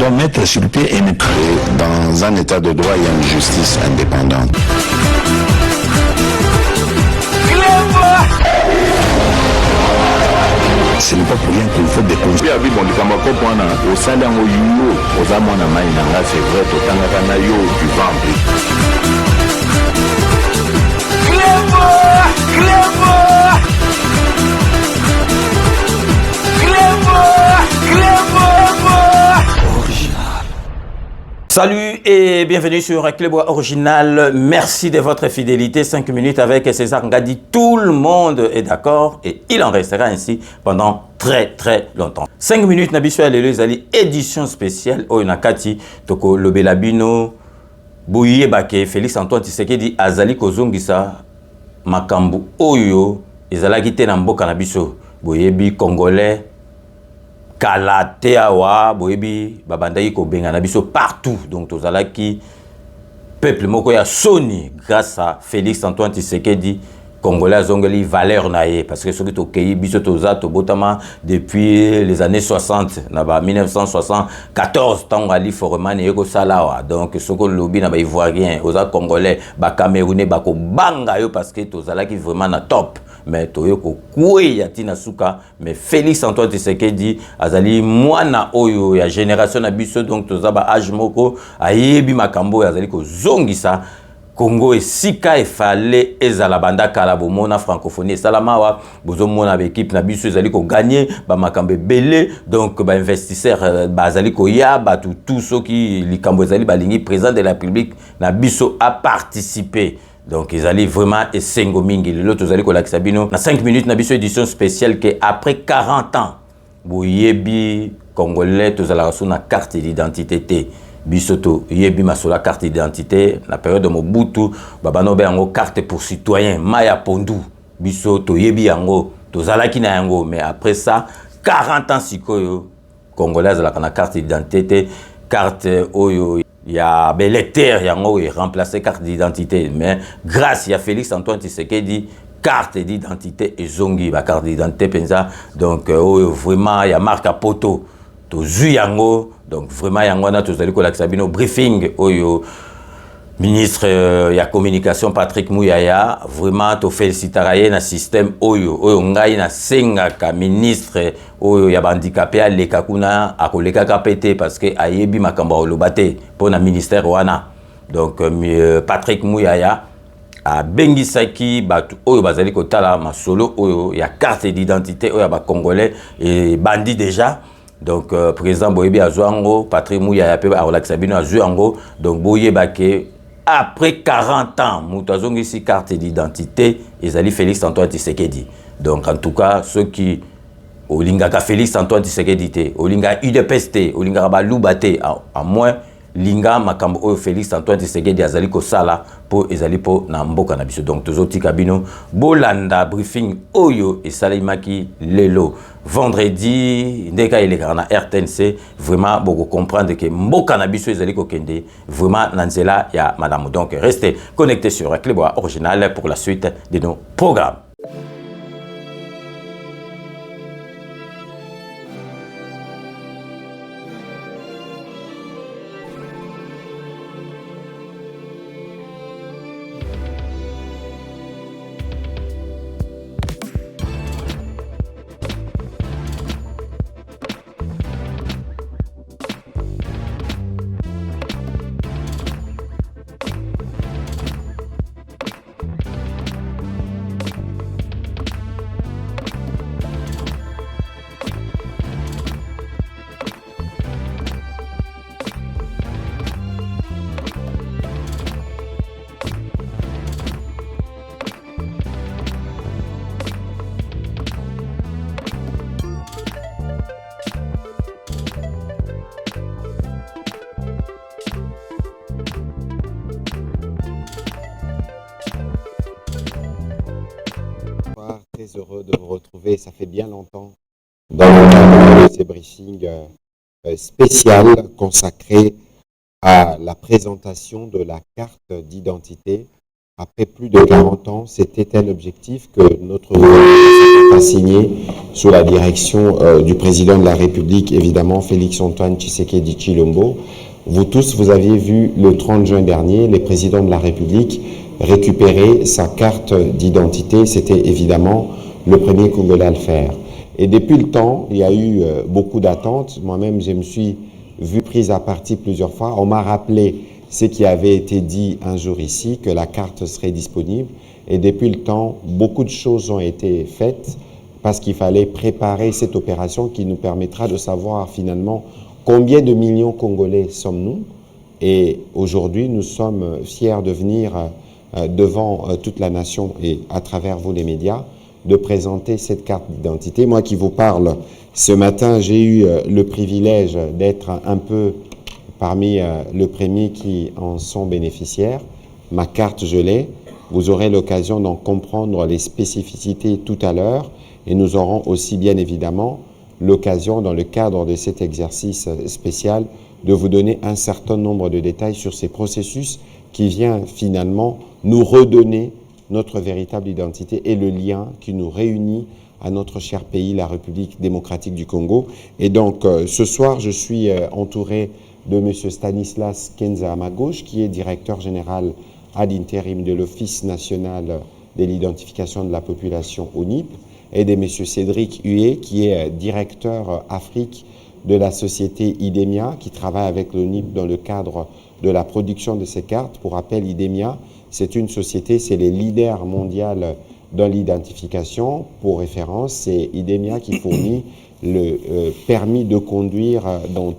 doit mettre sur pied une dans un état de droit, il y a une justice indépendante. Ce n'est pas pour rien qu'il faut des causes. C'est vrai, tu Salut et bienvenue sur Clébois Original. Merci de votre fidélité. 5 minutes avec César Ngadi. Tout le monde est d'accord et il en restera ainsi pendant très longtemps. 5 minutes Nabiso Alelo Zali édition spéciale Oyonakati Toko Lobelabino Bouye Bake Félix Antoine Tshisekedi Azali Kozongisa Makambu Oyo Ezalaki te na mboka na biso boyebi congolais Kalate awa boyebi babandaki ko benga na biso partout donc tozalaki peuple moko ya soni grâce à Félix Antoine Tshisekedi congolais azongeli valeur na ye parce que soki tokei biso toza tobotama depuis les années 60 na ba 1974 tango ali Foreman yeko salawa donc soko lobi na ba ivoirien oza congolais ba camerounais ba ko banga yo parce que tozalaki vraiment na top mais toyoko kouya tina suka mais Félix Antoine Tshisekedi azali mwana oyo ya génération na biso donc tozaba âge moko ayebi makambo azali ko zongisa Congo et sika e fallait ezala banda kala bomona francophonie salamawa bozo mona ba équipe na biso ezali ko gagner ba makambe belé donc ba investisseur bazali ko ya ba tout ceux qui likambo ezali balingi président de la République na biso a participé. Donc ils allaient vraiment et sengo mingi l'autre ils allaient kolakisa bino na 5 minutes na biso édition spéciale que après 40 ans boyebi congolais tous ala na carte d'identité té bisoto yebi masola carte d'identité na période de Mobutu babano be yango carte pour citoyen Maya Pondu bisoto yebi yango tozalaki na yango mais après ça 40 ans sikoyo congolais ala na carte d'identité carte oyo il y a des lecteurs yango et remplacer carte d'identité mais grâce à Félix Antoine Tshisekedi carte d'identité et zongi ba carte d'identité penza donc vraiment il y a marque à poto to zu yango donc vraiment yango na tozali ko lakisa bino briefing oyo ministre ya communication Patrick Mouyaya vraiment to félicitaraye na système oyo ngai na senga ka ministre oyo ya handicapé aleka kuna akoleka ka pété parce que ayebi makambo olobate pour na ministère wana donc Patrick Mouyaya a bengisaki batu oyo bazali ko tala masolo oyo ya carte d'identité oyo ba congolais et bandi déjà donc président boyebi azwango Patrick Mouyaya pe akolakisa bino azwango donc boyeba ke après 40 ans, nous ici carte d'identité, ils allaient Félix Antoine Tshisekedi. Donc en tout cas, ceux qui Olingaka Félix Antoine Tshisekedi, Olinga UDPST, Olinga Balubate, à moins Linga Makambo Félix Antoine Tshisekedi azali ko sala pour ezali po na mboka na biso. Donc tozoti kabino bolanda briefing oyo et salimaki lelo vendredi ndeka ileka na RTNC vraiment beaucoup comprendre que mboka na biso ezali ko kende vraiment nanzela ya madame. Donc restez connectés sur Clébois Original pour la suite de nos programmes. Très heureux de vous retrouver, ça fait bien longtemps, dans le cadre de ces briefings spéciales consacrés à la présentation de la carte d'identité après plus de 40 ans, c'était un objectif que notre gouvernement a signé sous la direction du président de la République, évidemment, Félix-Antoine Tshisekedi Tshilombo. Vous tous, vous aviez vu le 30 juin dernier, le président de la République récupérer sa carte d'identité. C'était évidemment le premier Congolais à le faire. Et depuis le temps, il y a eu beaucoup d'attentes. Moi-même, je me suis vu prise à partie plusieurs fois. On m'a rappelé ce qui avait été dit un jour ici, que la carte serait disponible. Et depuis le temps, beaucoup de choses ont été faites parce qu'il fallait préparer cette opération qui nous permettra de savoir finalement combien de millions Congolais sommes-nous. Et aujourd'hui, nous sommes fiers de venir devant toute la nation et à travers vous les médias, de présenter cette carte d'identité. Moi qui vous parle, ce matin, j'ai eu le privilège d'être un peu parmi le premier qui en sont bénéficiaires. Ma carte, je l'ai. Vous aurez l'occasion d'en comprendre les spécificités tout à l'heure et nous aurons aussi bien évidemment l'occasion dans le cadre de cet exercice spécial de vous donner un certain nombre de détails sur ces processus qui vient finalement nous redonner notre véritable identité et le lien qui nous réunit à notre cher pays, la République démocratique du Congo. Et donc, ce soir, je suis entouré de M. Stanislas Kenza à ma gauche, qui est directeur général ad intérim de l'Office national de l'identification de la population ONIP, et de M. Cédric Huet, qui est directeur Afrique de la société IDEMIA, qui travaille avec l'ONIP dans le cadre de la production de ces cartes. Pour rappel, IDEMIA, c'est une société, c'est les leaders mondiaux dans l'identification. Pour référence, c'est IDEMIA qui fournit le permis de conduire dans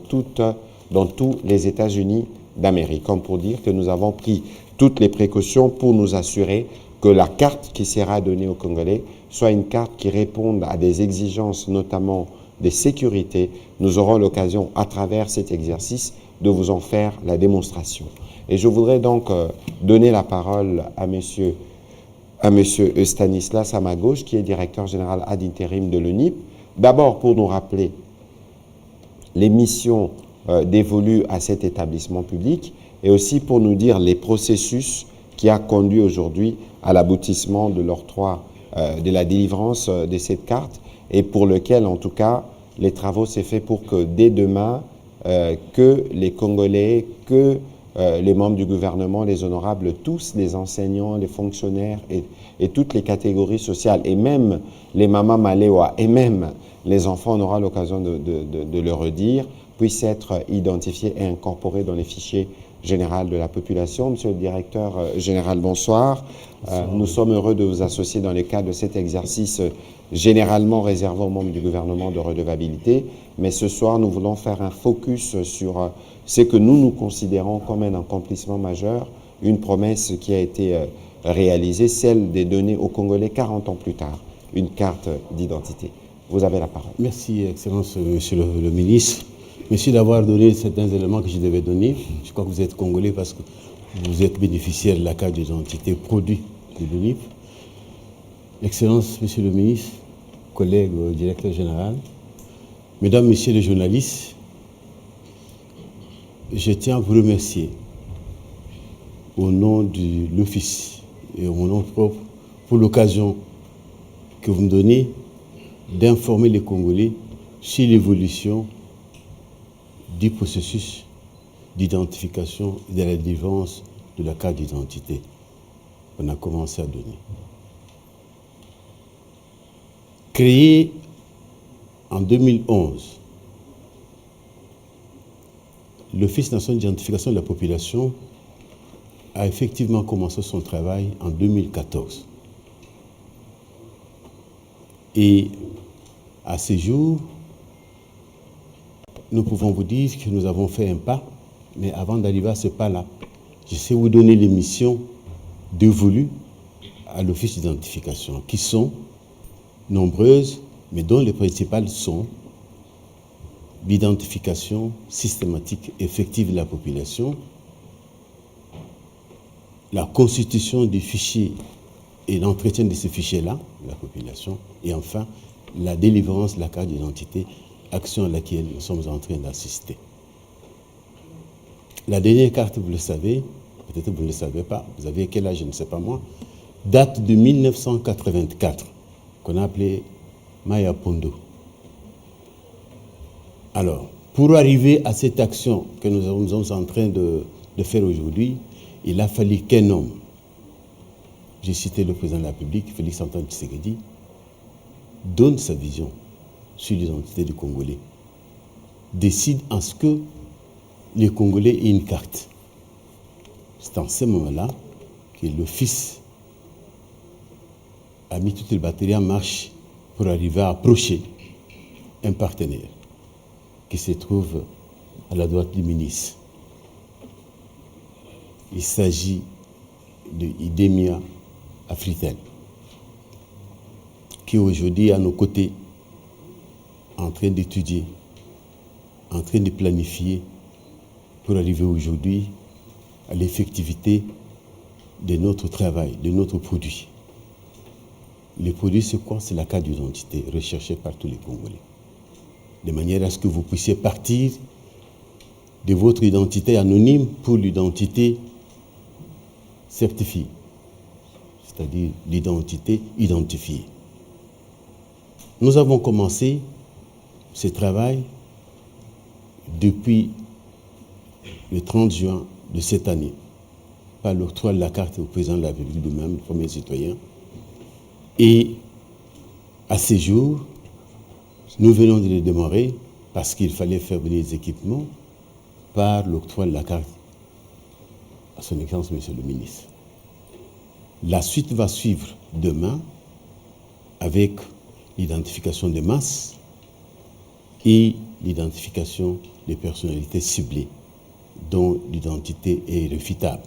tous les États-Unis d'Amérique. Comme pour dire que nous avons pris toutes les précautions pour nous assurer que la carte qui sera donnée aux Congolais soit une carte qui réponde à des exigences, notamment de sécurité. Nous aurons l'occasion, à travers cet exercice, de vous en faire la démonstration. Et je voudrais donc donner la parole à monsieur Stanislas à ma gauche, qui est directeur général ad intérim de l'ONIP. D'abord pour nous rappeler les missions dévolues à cet établissement public et aussi pour nous dire les processus qui a conduit aujourd'hui à l'aboutissement de l'octroi, de la délivrance de cette carte et pour lequel, en tout cas, les travaux s'est fait pour que dès demain, que les Congolais, que les membres du gouvernement, les honorables, tous les enseignants, les fonctionnaires et toutes les catégories sociales, et même les mamans maléwa, et même les enfants, on aura l'occasion de le redire, puissent être identifiés et incorporés dans les fichiers généraux de la population. Monsieur le directeur général, bonsoir. Nous sommes heureux de vous associer dans le cadre de cet exercice généralement réservé aux membres du gouvernement de redevabilité. Mais ce soir, nous voulons faire un focus sur ce que nous considérons comme un accomplissement majeur, une promesse qui a été réalisée, celle des données aux Congolais 40 ans plus tard, une carte d'identité. Vous avez la parole. Merci, Excellence, Monsieur le ministre. Merci d'avoir donné certains éléments que je devais donner. Je crois que vous êtes Congolais parce que vous êtes bénéficiaire de la carte d'identité produit de l'ONIP. Excellence, Monsieur le ministre, collègues, directeur général, Mesdames, Messieurs les journalistes, je tiens à vous remercier au nom de l'Office et au nom propre pour l'occasion que vous me donnez d'informer les Congolais sur l'évolution du processus d'identification et de la délivrance de la carte d'identité qu'on a commencé à donner. Créé en 2011, l'Office national d'identification de la population a effectivement commencé son travail en 2014. Et à ce jour, nous pouvons vous dire que nous avons fait un pas, mais avant d'arriver à ce pas-là, je sais vous donner les missions dévolues à l'Office d'identification, qui sont nombreuses, mais dont les principales sont l'identification systématique effective de la population, la constitution des fichiers et l'entretien de ces fichiers-là, la population, et enfin, la délivrance de la carte d'identité, action à laquelle nous sommes en train d'assister. La dernière carte, vous le savez, peut-être que vous ne le savez pas, vous avez quel âge, je ne sais pas moi, date de 1984, qu'on a appelé Maya Pondo. Alors, pour arriver à cette action que nous sommes en train de faire aujourd'hui, il a fallu qu'un homme, j'ai cité le président de la République, Félix Antoine Tshisekedi, donne sa vision sur l'identité du Congolais, décide en ce que les Congolais aient une carte. C'est en ce moment-là que le fils a mis toutes les batteries en marche pour arriver à approcher un partenaire qui se trouve à la droite du ministre. Il s'agit de Idemia Afritel, qui aujourd'hui est à nos côtés, en train d'étudier, en train de planifier pour arriver aujourd'hui à l'effectivité de notre travail, de notre produit. Le produit, c'est quoi? C'est la carte d'identité recherchée par tous les Congolais. De manière à ce que vous puissiez partir de votre identité anonyme pour l'identité certifiée, c'est-à-dire l'identité identifiée. Nous avons commencé ce travail depuis le 30 juin de cette année, par l'octroi de la carte au président de la République lui-même, le premier citoyen. Et à ces jours, nous venons de les démarrer parce qu'il fallait faire venir les équipements par l'octroi de la carte à son Excellence, Monsieur le Ministre. La suite va suivre demain avec l'identification des masses et l'identification des personnalités ciblées dont l'identité est irréfutable.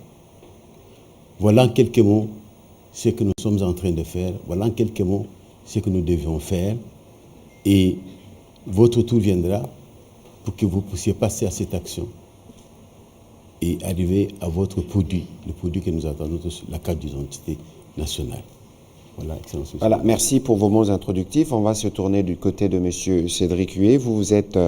Voilà en quelques mots ce que nous sommes en train de faire. Voilà en quelques mots ce que nous devions faire. Et votre tour viendra pour que vous puissiez passer à cette action et arriver à votre produit, le produit que nous attendons, la carte d'identité nationale. Voilà, Excellence. Voilà, merci pour vos mots introductifs. On va se tourner du côté de M. Cédric Huet. Vous êtes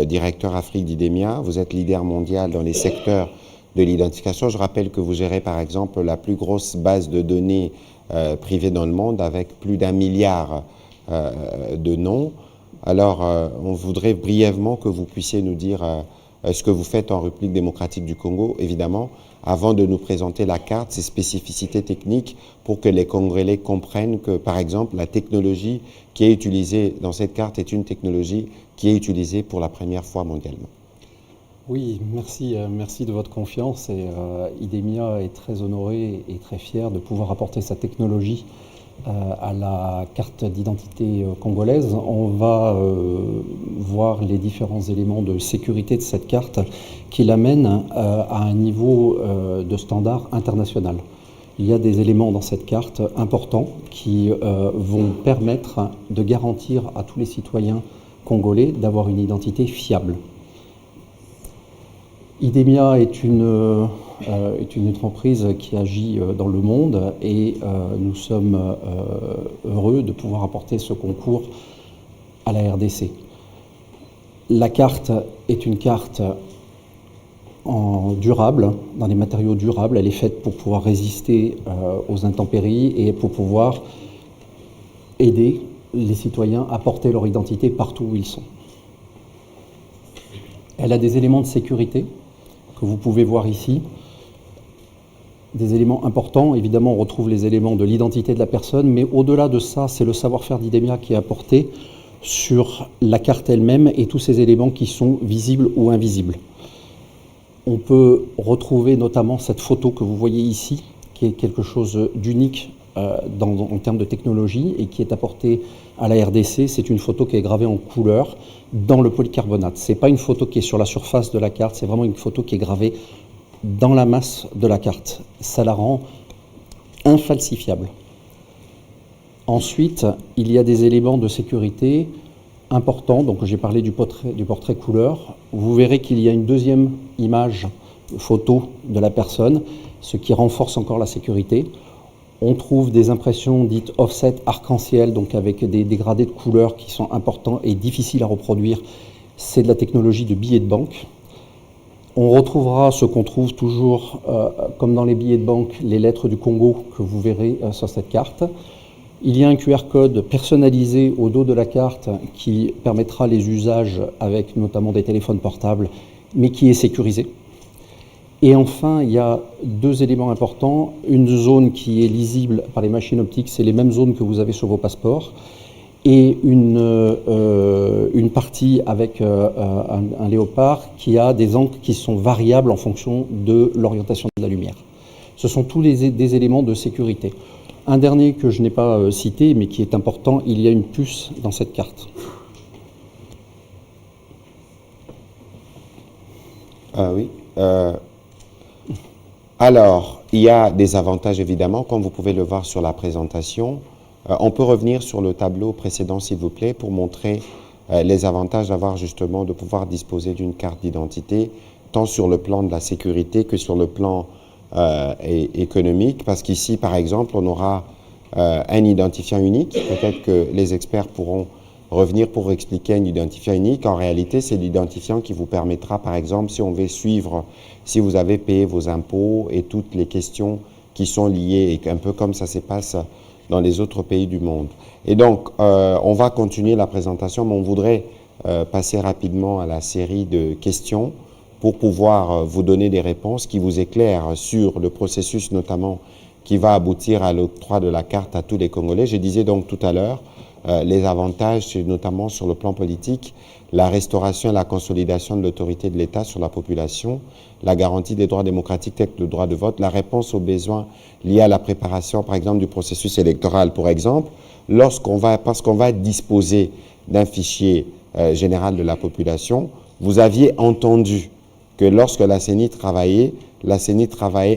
directeur Afrique d'Idemia, vous êtes leader mondial dans les secteurs de l'identification. Je rappelle que vous gérez par exemple la plus grosse base de données privée dans le monde avec plus d'1 milliard de noms. Alors, on voudrait brièvement que vous puissiez nous dire ce que vous faites en République démocratique du Congo, évidemment, avant de nous présenter la carte, ses spécificités techniques, pour que les Congolais comprennent que, par exemple, la technologie qui est utilisée dans cette carte est une technologie qui est utilisée pour la première fois mondialement. Oui, merci de votre confiance. Et Idemia est très honoré et très fier de pouvoir apporter sa technologie à la carte d'identité congolaise. On va voir les différents éléments de sécurité de cette carte qui l'amènent à un niveau de standard international. Il y a des éléments dans cette carte importants qui vont permettre de garantir à tous les citoyens congolais d'avoir une identité fiable. Idemia est une entreprise qui agit dans le monde et nous sommes heureux de pouvoir apporter ce concours à la RDC. La carte est une carte en durable, dans des matériaux durables. Elle est faite pour pouvoir résister aux intempéries et pour pouvoir aider les citoyens à porter leur identité partout où ils sont. Elle a des éléments de sécurité que vous pouvez voir ici. Des éléments importants, évidemment on retrouve les éléments de l'identité de la personne, mais au-delà de ça, c'est le savoir-faire d'Idemia qui est apporté sur la carte elle-même et tous ces éléments qui sont visibles ou invisibles. On peut retrouver notamment cette photo que vous voyez ici, qui est quelque chose d'unique en termes de technologie et qui est apportée à la RDC. C'est une photo qui est gravée en couleur dans le polycarbonate. Ce n'est pas une photo qui est sur la surface de la carte, c'est vraiment une photo qui est gravée dans la masse de la carte. Ça la rend infalsifiable. Ensuite, il y a des éléments de sécurité importants. Donc j'ai parlé du portrait couleur. Vous verrez qu'il y a une deuxième image photo de la personne, ce qui renforce encore la sécurité. On trouve des impressions dites offset arc-en-ciel, donc avec des dégradés de couleurs qui sont importants et difficiles à reproduire. C'est de la technologie de billets de banque. On retrouvera ce qu'on trouve toujours, comme dans les billets de banque, les lettres du Congo que vous verrez sur cette carte. Il y a un QR code personnalisé au dos de la carte qui permettra les usages avec notamment des téléphones portables, mais qui est sécurisé. Et enfin, il y a deux éléments importants. Une zone qui est lisible par les machines optiques, c'est les mêmes zones que vous avez sur vos passeports. Et une partie avec un léopard qui a des angles qui sont variables en fonction de l'orientation de la lumière. Ce sont tous des éléments de sécurité. Un dernier que je n'ai pas cité, mais qui est important, il y a une puce dans cette carte. Oui. Alors, il y a des avantages évidemment, comme vous pouvez le voir sur la présentation. On peut revenir sur le tableau précédent, s'il vous plaît, pour montrer les avantages d'avoir justement, de pouvoir disposer d'une carte d'identité, tant sur le plan de la sécurité que sur le plan économique, parce qu'ici, par exemple, on aura un identifiant unique. Peut-être que les experts pourront revenir pour expliquer un identifiant unique. En réalité, c'est l'identifiant qui vous permettra, par exemple, si on veut suivre, si vous avez payé vos impôts et toutes les questions qui sont liées, et un peu comme ça se passe dans les autres pays du monde. Et donc, on va continuer la présentation, mais on voudrait passer rapidement à la série de questions pour pouvoir vous donner des réponses qui vous éclairent sur le processus notamment qui va aboutir à l'octroi de la carte à tous les Congolais. Je disais donc tout à l'heure, les avantages, c'est notamment sur le plan politique, la restauration et la consolidation de l'autorité de l'État sur la population, la garantie des droits démocratiques tels que le droit de vote, la réponse aux besoins liés à la préparation, par exemple, du processus électoral. Pour exemple, parce qu'on va disposer d'un fichier général de la population, vous aviez entendu que lorsque la CENI travaillait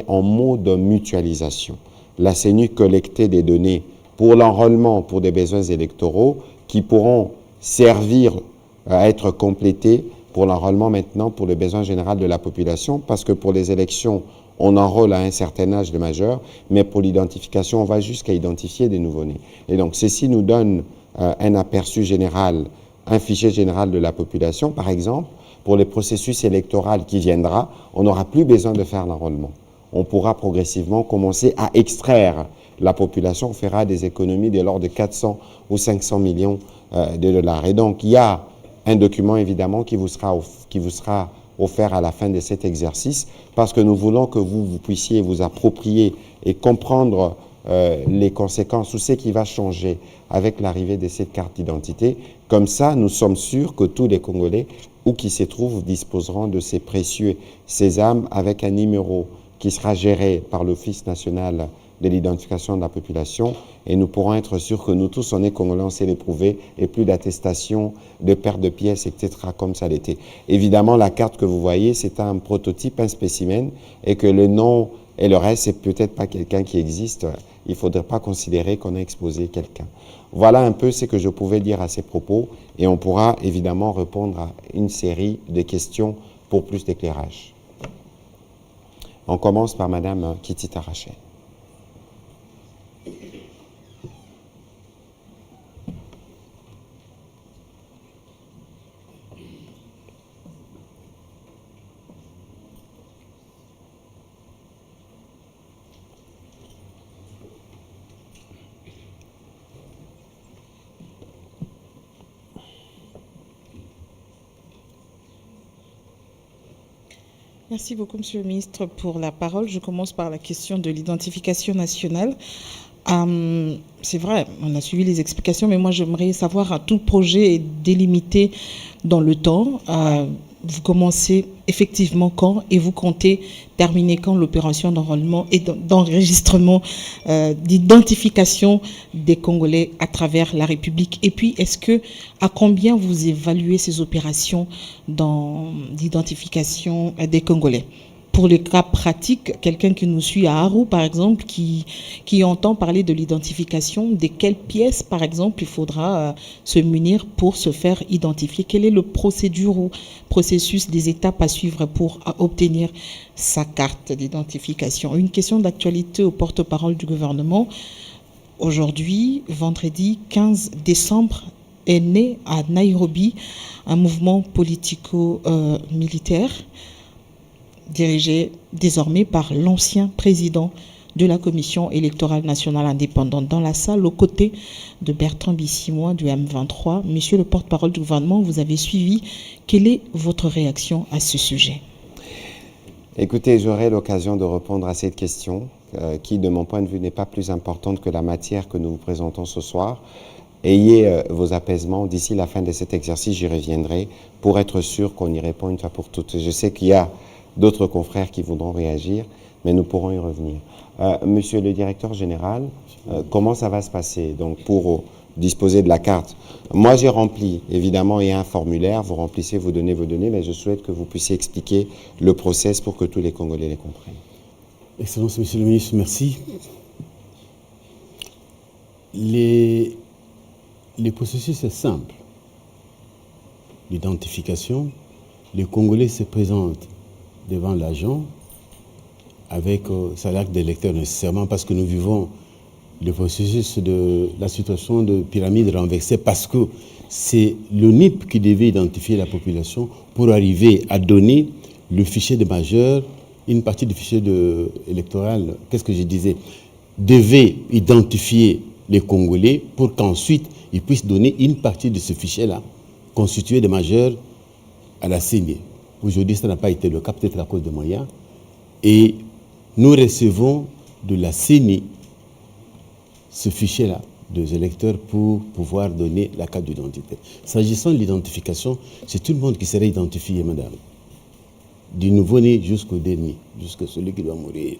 en mode mutualisation. La CENI collectait des données pour l'enrôlement, pour des besoins électoraux qui pourront servir à être complétés pour l'enrôlement maintenant pour le besoin général de la population, parce que pour les élections, on enrôle à un certain âge de majeur, mais pour l'identification, on va jusqu'à identifier des nouveau-nés. Et donc, ceci nous donne un aperçu général, un fichier général de la population. Par exemple, pour le processus électoral qui viendra, on n'aura plus besoin de faire l'enrôlement. On pourra progressivement commencer à extraire la population, on fera des économies de l'ordre de 400 ou 500 millions de dollars. Et donc, il y a un document, évidemment, qui vous sera offert à la fin de cet exercice, parce que nous voulons que vous puissiez vous approprier et comprendre les conséquences ou ce qui va changer avec l'arrivée de cette carte d'identité. Comme ça, nous sommes sûrs que tous les Congolais, où qu'ils se trouvent, disposeront de ces précieux sésames avec un numéro qui sera géré par l'Office national de l'identification de la population, et nous pourrons être sûrs que nous tous, on est Congolais, on sait l'éprouver, et plus d'attestation, de perte de pièces, etc., comme ça l'était. Évidemment, la carte que vous voyez, c'est un prototype, un spécimen, et que le nom et le reste, c'est peut-être pas quelqu'un qui existe. Il ne faudrait pas considérer qu'on a exposé quelqu'un. Voilà un peu ce que je pouvais dire à ces propos, et on pourra évidemment répondre à une série de questions pour plus d'éclairage. On commence par Madame Kitita Rachel. Merci beaucoup, Monsieur le Ministre, pour la parole. Je commence par la question de l'identification nationale. C'est vrai, on a suivi les explications, mais moi j'aimerais savoir, tout projet est délimité dans le temps. Vous commencez effectivement quand et vous comptez terminer quand l'opération d'enrôlement et d'enregistrement, d'identification des Congolais à travers la République? Et puis, à combien vous évaluez ces opérations d'identification des Congolais? Pour le cas pratique, quelqu'un qui nous suit à Aru, par exemple, qui entend parler de l'identification, de quelles pièces, par exemple, il faudra se munir pour se faire identifier? Quelle est le processus des étapes à suivre pour obtenir sa carte d'identification? Une question d'actualité au porte-parole du gouvernement. Aujourd'hui, vendredi 15 décembre, est né à Nairobi un mouvement politico-militaire dirigée désormais par l'ancien président de la Commission électorale nationale indépendante dans la salle aux côtés de Bertrand Bissimois du M23. Monsieur le porte-parole du gouvernement, vous avez suivi. Quelle est votre réaction à ce sujet? Écoutez, j'aurai l'occasion de répondre à cette question qui, de mon point de vue, n'est pas plus importante que la matière que nous vous présentons ce soir. Ayez vos apaisements. D'ici la fin de cet exercice, j'y reviendrai pour être sûr qu'on y répond une fois pour toutes. Je sais qu'il y a d'autres confrères qui voudront réagir, mais nous pourrons y revenir. Monsieur le directeur général, comment ça va se passer donc pour disposer de la carte? Moi, j'ai rempli, évidemment, il y a un formulaire, vous remplissez, vous donnez vos données, mais je souhaite que vous puissiez expliquer le process pour que tous les Congolais les comprennent. Excellence, Monsieur le ministre, merci. Les processus sont simples. L'identification, les Congolais se présentent devant l'agent avec sa carte d'électeur nécessairement parce que nous vivons le processus de la situation de pyramide renversée parce que c'est l'ONIP qui devait identifier la population pour arriver à donner le fichier de majeur, une partie du fichier électoral, qu'est-ce que je disais, devait identifier les Congolais pour qu'ensuite ils puissent donner une partie de ce fichier-là, constitué de majeurs à la CENI. Aujourd'hui, ça n'a pas été le cas, peut-être à cause des moyens. Et nous recevons de la CENI ce fichier-là des électeurs pour pouvoir donner la carte d'identité. S'agissant de l'identification, c'est tout le monde qui serait identifié, madame. Du nouveau-né jusqu'au dernier, jusqu'à celui qui doit mourir.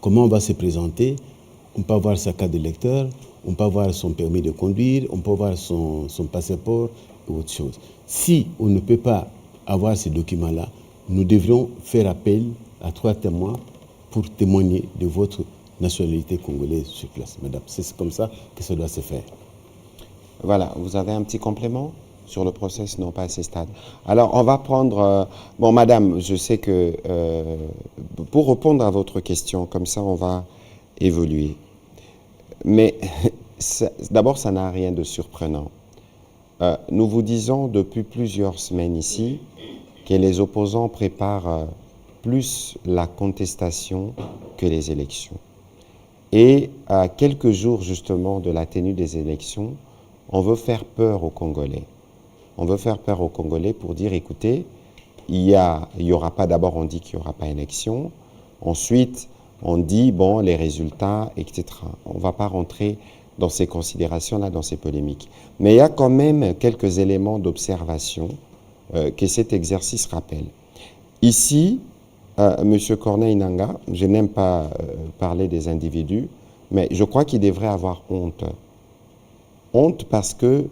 Comment on va se présenter? On peut avoir sa carte d'électeur, on peut avoir son permis de conduire, on peut avoir son passeport ou autre chose. Si on ne peut pas avoir ces documents-là, nous devrions faire appel à 3 témoins pour témoigner de votre nationalité congolaise sur place, madame. C'est comme ça que ça doit se faire. Voilà, vous avez un petit complément sur le process? Non, pas à ce stade. Alors, on va prendre... bon, madame, je sais que... pour répondre à votre question, comme ça, on va évoluer. Mais d'abord, ça n'a rien de surprenant. Nous vous disons depuis plusieurs semaines ici que les opposants préparent plus la contestation que les élections. Et à quelques jours justement de la tenue des élections, on veut faire peur aux Congolais. On veut faire peur aux Congolais pour dire, écoutez, il y aura pas, d'abord on dit qu'il n'y aura pas élection, ensuite on dit, bon, les résultats, etc. On ne va pas rentrer dans ces considérations-là, dans ces polémiques. Mais il y a quand même quelques éléments d'observation que cet exercice rappelle. Ici, M. Corneille Nangaa, je n'aime pas parler des individus, mais je crois qu'il devrait avoir honte. Honte parce que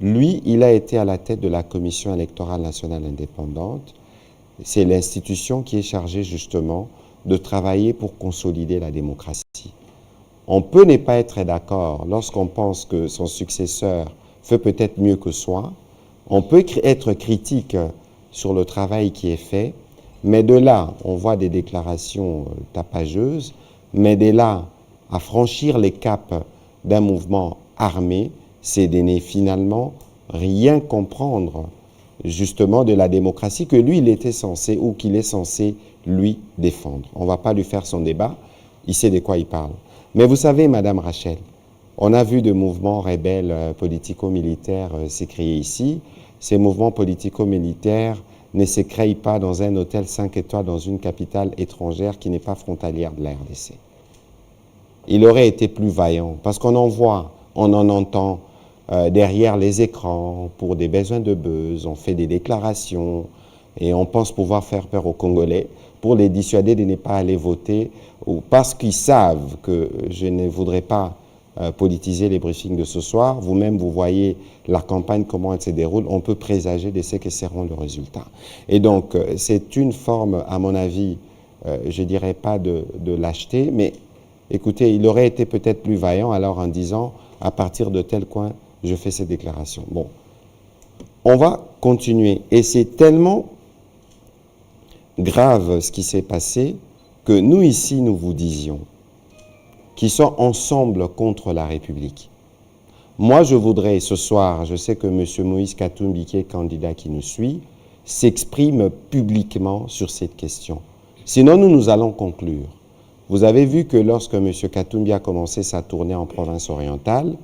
lui, il a été à la tête de la Commission électorale nationale indépendante. C'est l'institution qui est chargée justement de travailler pour consolider la démocratie. On peut ne pas être d'accord lorsqu'on pense que son successeur fait peut-être mieux que soi. On peut être critique sur le travail qui est fait, mais de là, on voit des déclarations tapageuses, mais de là à franchir les caps d'un mouvement armé, c'est de ne finalement rien comprendre justement de la démocratie que lui, il était censé ou qu'il est censé lui défendre. On ne va pas lui faire son débat, il sait de quoi il parle. Mais vous savez, Madame Rachel, on a vu de mouvements rebelles politico-militaires s'écrier ici. Ces mouvements politico-militaires ne se créent pas dans un hôtel 5 étoiles dans une capitale étrangère qui n'est pas frontalière de la RDC. Il aurait été plus vaillant, parce qu'on en voit, on en entend derrière les écrans pour des besoins de buzz, on fait des déclarations et on pense pouvoir faire peur aux Congolais pour les dissuader de ne pas aller voter ou parce qu'ils savent que je ne voudrais pas politiser les briefings de ce soir. Vous-même, vous voyez la campagne, comment elle se déroule. On peut présager de ce que seront les résultats. Et donc, c'est une forme, à mon avis, je ne dirais pas de lâcheté, mais écoutez, il aurait été peut-être plus vaillant alors en disant, à partir de tel coin, je fais ces déclarations. Bon, on va continuer. Et c'est tellement grave ce qui s'est passé que nous ici, nous vous disions qu'ils sont ensemble contre la République. Moi, je voudrais ce soir, je sais que M. Moïse Katumbi, qui est candidat qui nous suit, s'exprime publiquement sur cette question. Sinon, nous allons conclure. Vous avez vu que lorsque M. Katumbi a commencé sa tournée en province orientale,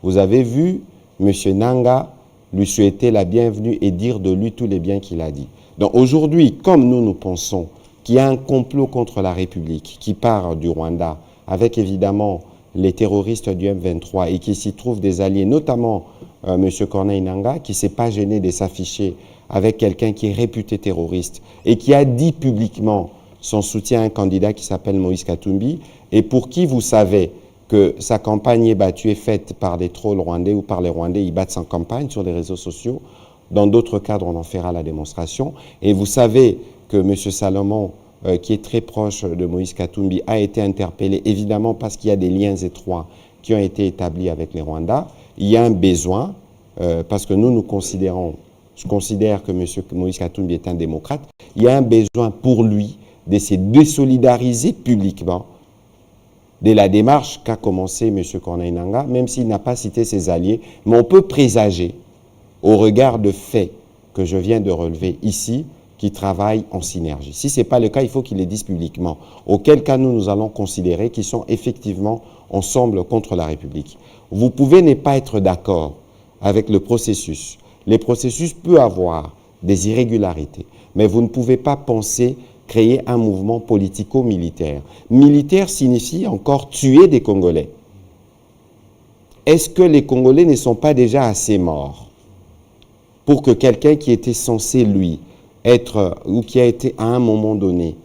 vous avez vu M. Nanga lui souhaiter la bienvenue et dire de lui tous les biens qu'il a dit. Donc aujourd'hui, comme nous pensons qu'il y a un complot contre la République qui part du Rwanda, avec évidemment les terroristes du M23 et qui s'y trouvent des alliés, notamment M. Corneille Nanga, qui ne s'est pas gêné de s'afficher avec quelqu'un qui est réputé terroriste et qui a dit publiquement son soutien à un candidat qui s'appelle Moïse Katumbi, et pour qui vous savez que sa campagne est battue et faite par des trolls rwandais ou par les Rwandais, ils battent sa campagne sur les réseaux sociaux. Dans d'autres cadres, on en fera la démonstration. Et vous savez que M. Salomon, qui est très proche de Moïse Katumbi, a été interpellé, évidemment parce qu'il y a des liens étroits qui ont été établis avec les Rwandais. Il y a un besoin, parce que nous considérons, je considère que M. Moïse Katumbi est un démocrate, il y a un besoin pour lui de se désolidariser publiquement de la démarche qu'a commencé M. Corneille Nanga, même s'il n'a pas cité ses alliés, mais on peut présager, au regard de faits que je viens de relever ici, qui travaillent en synergie. Si ce n'est pas le cas, il faut qu'ils les disent publiquement, auquel cas nous allons considérer qu'ils sont effectivement ensemble contre la République. Vous pouvez ne pas être d'accord avec le processus. Le processus peut avoir des irrégularités, mais vous ne pouvez pas penser créer un mouvement politico-militaire. Militaire signifie encore tuer des Congolais. Est-ce que les Congolais ne sont pas déjà assez morts pour que quelqu'un qui était censé, lui, être, ou qui a été à un moment donné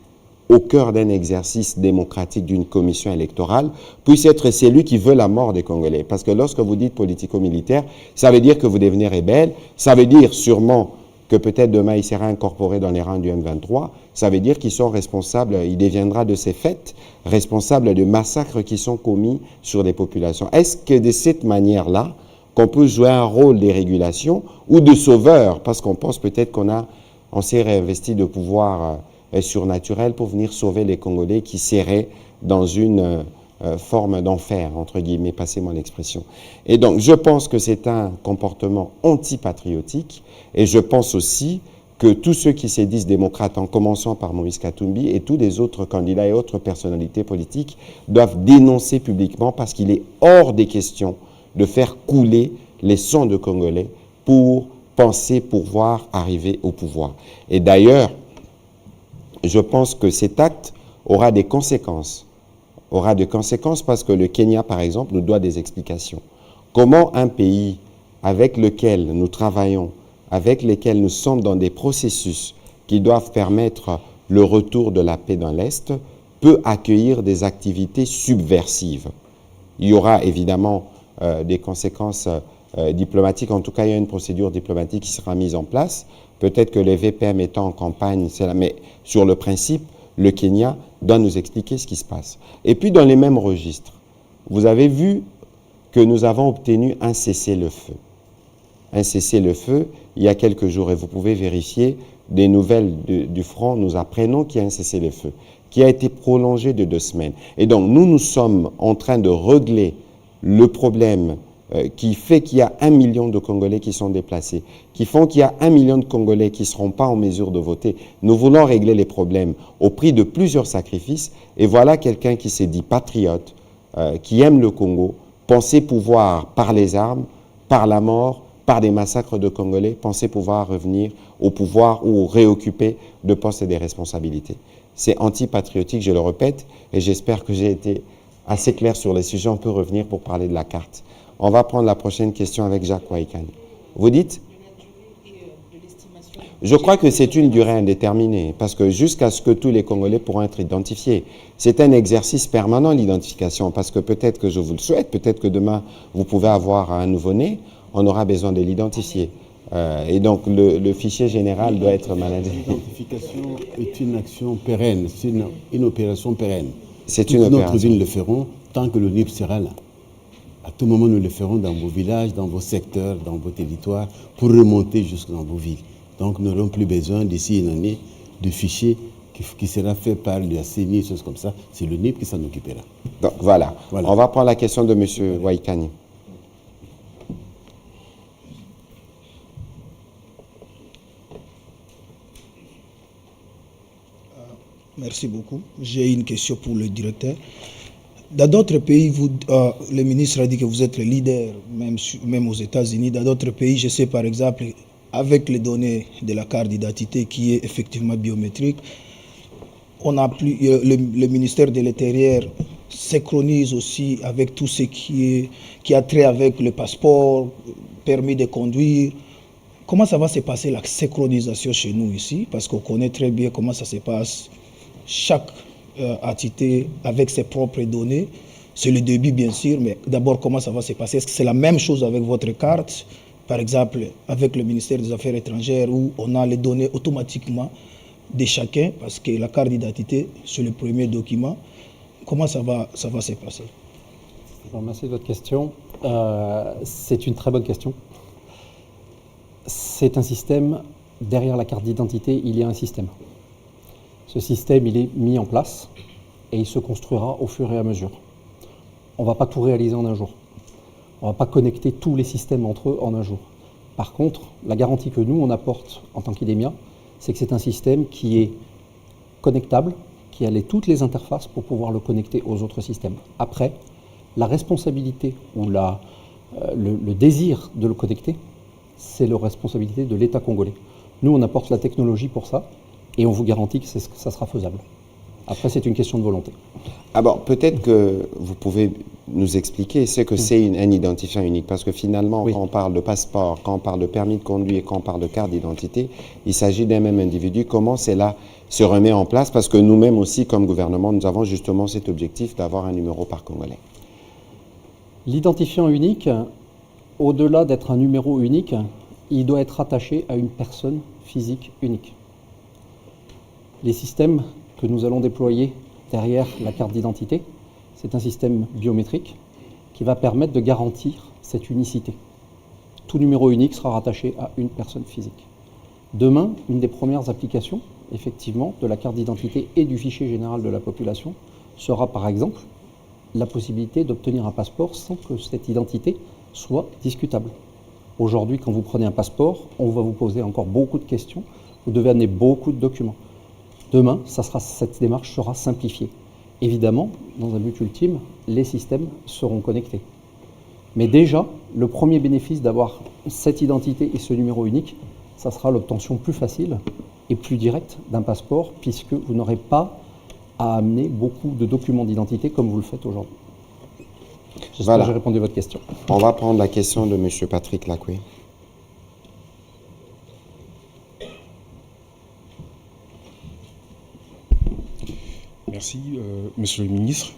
au cœur d'un exercice démocratique d'une commission électorale, puisse être celui qui veut la mort des Congolais? Parce que lorsque vous dites politico-militaire, ça veut dire que vous devenez rebelle, ça veut dire sûrement que peut-être demain il sera incorporé dans les rangs du M23, ça veut dire qu'ils sont responsables, il deviendra de ces faits responsable de massacres qui sont commis sur des populations. Est-ce que de cette manière-là, qu'on peut jouer un rôle de régulation ou de sauveur, parce qu'on pense peut-être on s'est réinvesti de pouvoir surnaturel pour venir sauver les Congolais qui seraient dans une forme d'enfer, entre guillemets, passez-moi l'expression. Et donc, je pense que c'est un comportement antipatriotique, et je pense aussi que tous ceux qui se disent démocrates, en commençant par Moïse Katumbi et tous les autres candidats et autres personnalités politiques, doivent dénoncer publiquement, parce qu'il est hors des questions de faire couler les sangs de Congolais pour penser pouvoir arriver au pouvoir. Et d'ailleurs, je pense que cet acte aura des conséquences. Aura des conséquences parce que le Kenya, par exemple, nous doit des explications. Comment un pays avec lequel nous travaillons, avec lequel nous sommes dans des processus qui doivent permettre le retour de la paix dans l'Est, peut accueillir des activités subversives? Il y aura évidemment des conséquences diplomatiques. En tout cas, il y a une procédure diplomatique qui sera mise en place. Peut-être que les VPM étant en campagne, mais sur le principe, le Kenya doit nous expliquer ce qui se passe. Et puis, dans les mêmes registres, vous avez vu que nous avons obtenu un cessez-le-feu. Un cessez-le-feu il y a quelques jours, et vous pouvez vérifier des nouvelles du front, nous apprenons qu'il y a un cessez-le-feu qui a été prolongé de 2 semaines. Et donc, nous sommes en train de régler le problème qui fait qu'il y a 1 million de Congolais qui sont déplacés, qui font qu'il y a 1 million de Congolais qui ne seront pas en mesure de voter. Nous voulons régler les problèmes au prix de plusieurs sacrifices. Et voilà quelqu'un qui s'est dit patriote, qui aime le Congo, penser pouvoir, par les armes, par la mort, par des massacres de Congolais, penser pouvoir revenir au pouvoir ou réoccuper de postes et des responsabilités. C'est antipatriotique, je le répète, et j'espère que j'ai été assez clair sur les sujets. On peut revenir pour parler de la carte. On va prendre la prochaine question avec Jacques Waïkani. Vous dites? Je crois que c'est une durée indéterminée, parce que jusqu'à ce que tous les Congolais pourront être identifiés. C'est un exercice permanent, l'identification, parce que peut-être que je vous le souhaite, peut-être que demain, vous pouvez avoir un nouveau-né, on aura besoin de l'identifier. Et donc, le fichier général doit être managé. L'identification est une action pérenne, c'est une opération pérenne. C'est une opération. Notre ville le feront tant que le NIP sera là. À tout moment, nous le ferons dans vos villages, dans vos secteurs, dans vos territoires, pour remonter jusque dans vos villes. Donc, nous n'aurons plus besoin, d'ici une année, de fichiers qui sera fait par la CENI, choses comme ça. C'est le NIP qui s'en occupera. Donc, voilà. On va prendre la question de M. Waïkani. Merci beaucoup. J'ai une question pour le directeur. Dans d'autres pays, le ministre a dit que vous êtes le leader, même aux États-Unis. Dans d'autres pays, je sais par exemple, avec les données de la carte d'identité qui est effectivement biométrique, on a plus, le ministère de l'Intérieur synchronise aussi avec tout ce qui a trait avec le passeport, permis de conduire. Comment ça va se passer la synchronisation chez nous ici? Parce qu'on connaît très bien comment ça se passe. Chaque entité avec ses propres données. C'est le début bien sûr, mais d'abord comment ça va se passer? Est-ce que c'est la même chose avec votre carte? Par exemple, avec le ministère des Affaires étrangères où on a les données automatiquement de chacun parce que la carte d'identité, c'est le premier document. Comment ça va se passer? Je vous remercie de votre question. C'est une très bonne question. C'est un système, derrière la carte d'identité, il y a un système. Ce système, il est mis en place et il se construira au fur et à mesure. On ne va pas tout réaliser en un jour. On ne va pas connecter tous les systèmes entre eux en un jour. Par contre, la garantie que nous, on apporte en tant qu'IDEMIA, c'est que c'est un système qui est connectable, qui a toutes les interfaces pour pouvoir le connecter aux autres systèmes. Après, la responsabilité ou le désir de le connecter, c'est la responsabilité de l'État congolais. Nous, on apporte la technologie pour ça et on vous garantit que ça sera faisable. Après, c'est une question de volonté. Alors, peut-être que vous pouvez nous expliquer ce que c'est un identifiant unique. Parce que finalement, Oui. quand on parle de passeport, quand on parle de permis de conduire, quand on parle de carte d'identité, il s'agit d'un même individu. Comment cela se remet en place? Parce que nous-mêmes aussi, comme gouvernement, nous avons justement cet objectif d'avoir un numéro par Congolais. L'identifiant unique, au-delà d'être un numéro unique, il doit être attaché à une personne physique unique. Les systèmes que nous allons déployer derrière la carte d'identité, c'est un système biométrique qui va permettre de garantir cette unicité. Tout numéro unique sera rattaché à une personne physique. Demain, une des premières applications, effectivement, de la carte d'identité et du fichier général de la population sera par exemple la possibilité d'obtenir un passeport sans que cette identité soit discutable. Aujourd'hui, quand vous prenez un passeport, on va vous poser encore beaucoup de questions, vous devez amener beaucoup de documents. Demain, cette démarche sera simplifiée. Évidemment, dans un but ultime, les systèmes seront connectés. Mais déjà, le premier bénéfice d'avoir cette identité et ce numéro unique, ça sera l'obtention plus facile et plus directe d'un passeport, puisque vous n'aurez pas à amener beaucoup de documents d'identité comme vous le faites aujourd'hui. J'espère Voilà. que j'ai répondu à votre question. On va prendre la question de M. Patrick Lacoué. Merci, Monsieur le ministre.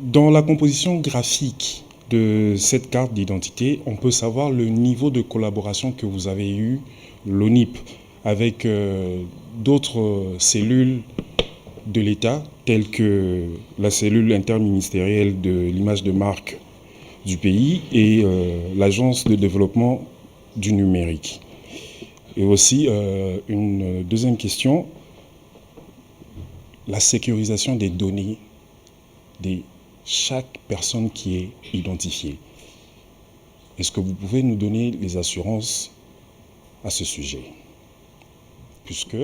Dans la composition graphique de cette carte d'identité, on peut savoir le niveau de collaboration que vous avez eu, l'ONIP, avec d'autres cellules de l'État, telles que la cellule interministérielle de l'image de marque du pays et l'Agence de développement du numérique. Et aussi, une deuxième question, la sécurisation des données de chaque personne qui est identifiée. Est-ce que vous pouvez nous donner les assurances à ce sujet? Puisque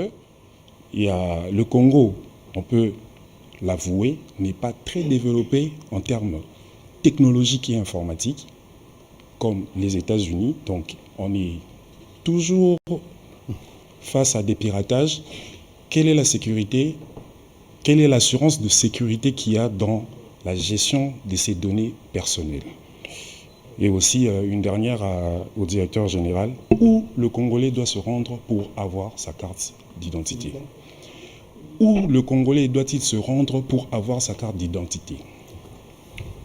le Congo, on peut l'avouer, n'est pas très développé en termes technologiques et informatiques, comme les États-Unis. Donc, on est toujours face à des piratages. Quelle est la sécurité? Quelle est l'assurance de sécurité qu'il y a dans la gestion de ces données personnelles? Et aussi, une dernière au directeur général, où le Congolais doit se rendre pour avoir sa carte d'identité? Où le Congolais doit-il se rendre pour avoir sa carte d'identité?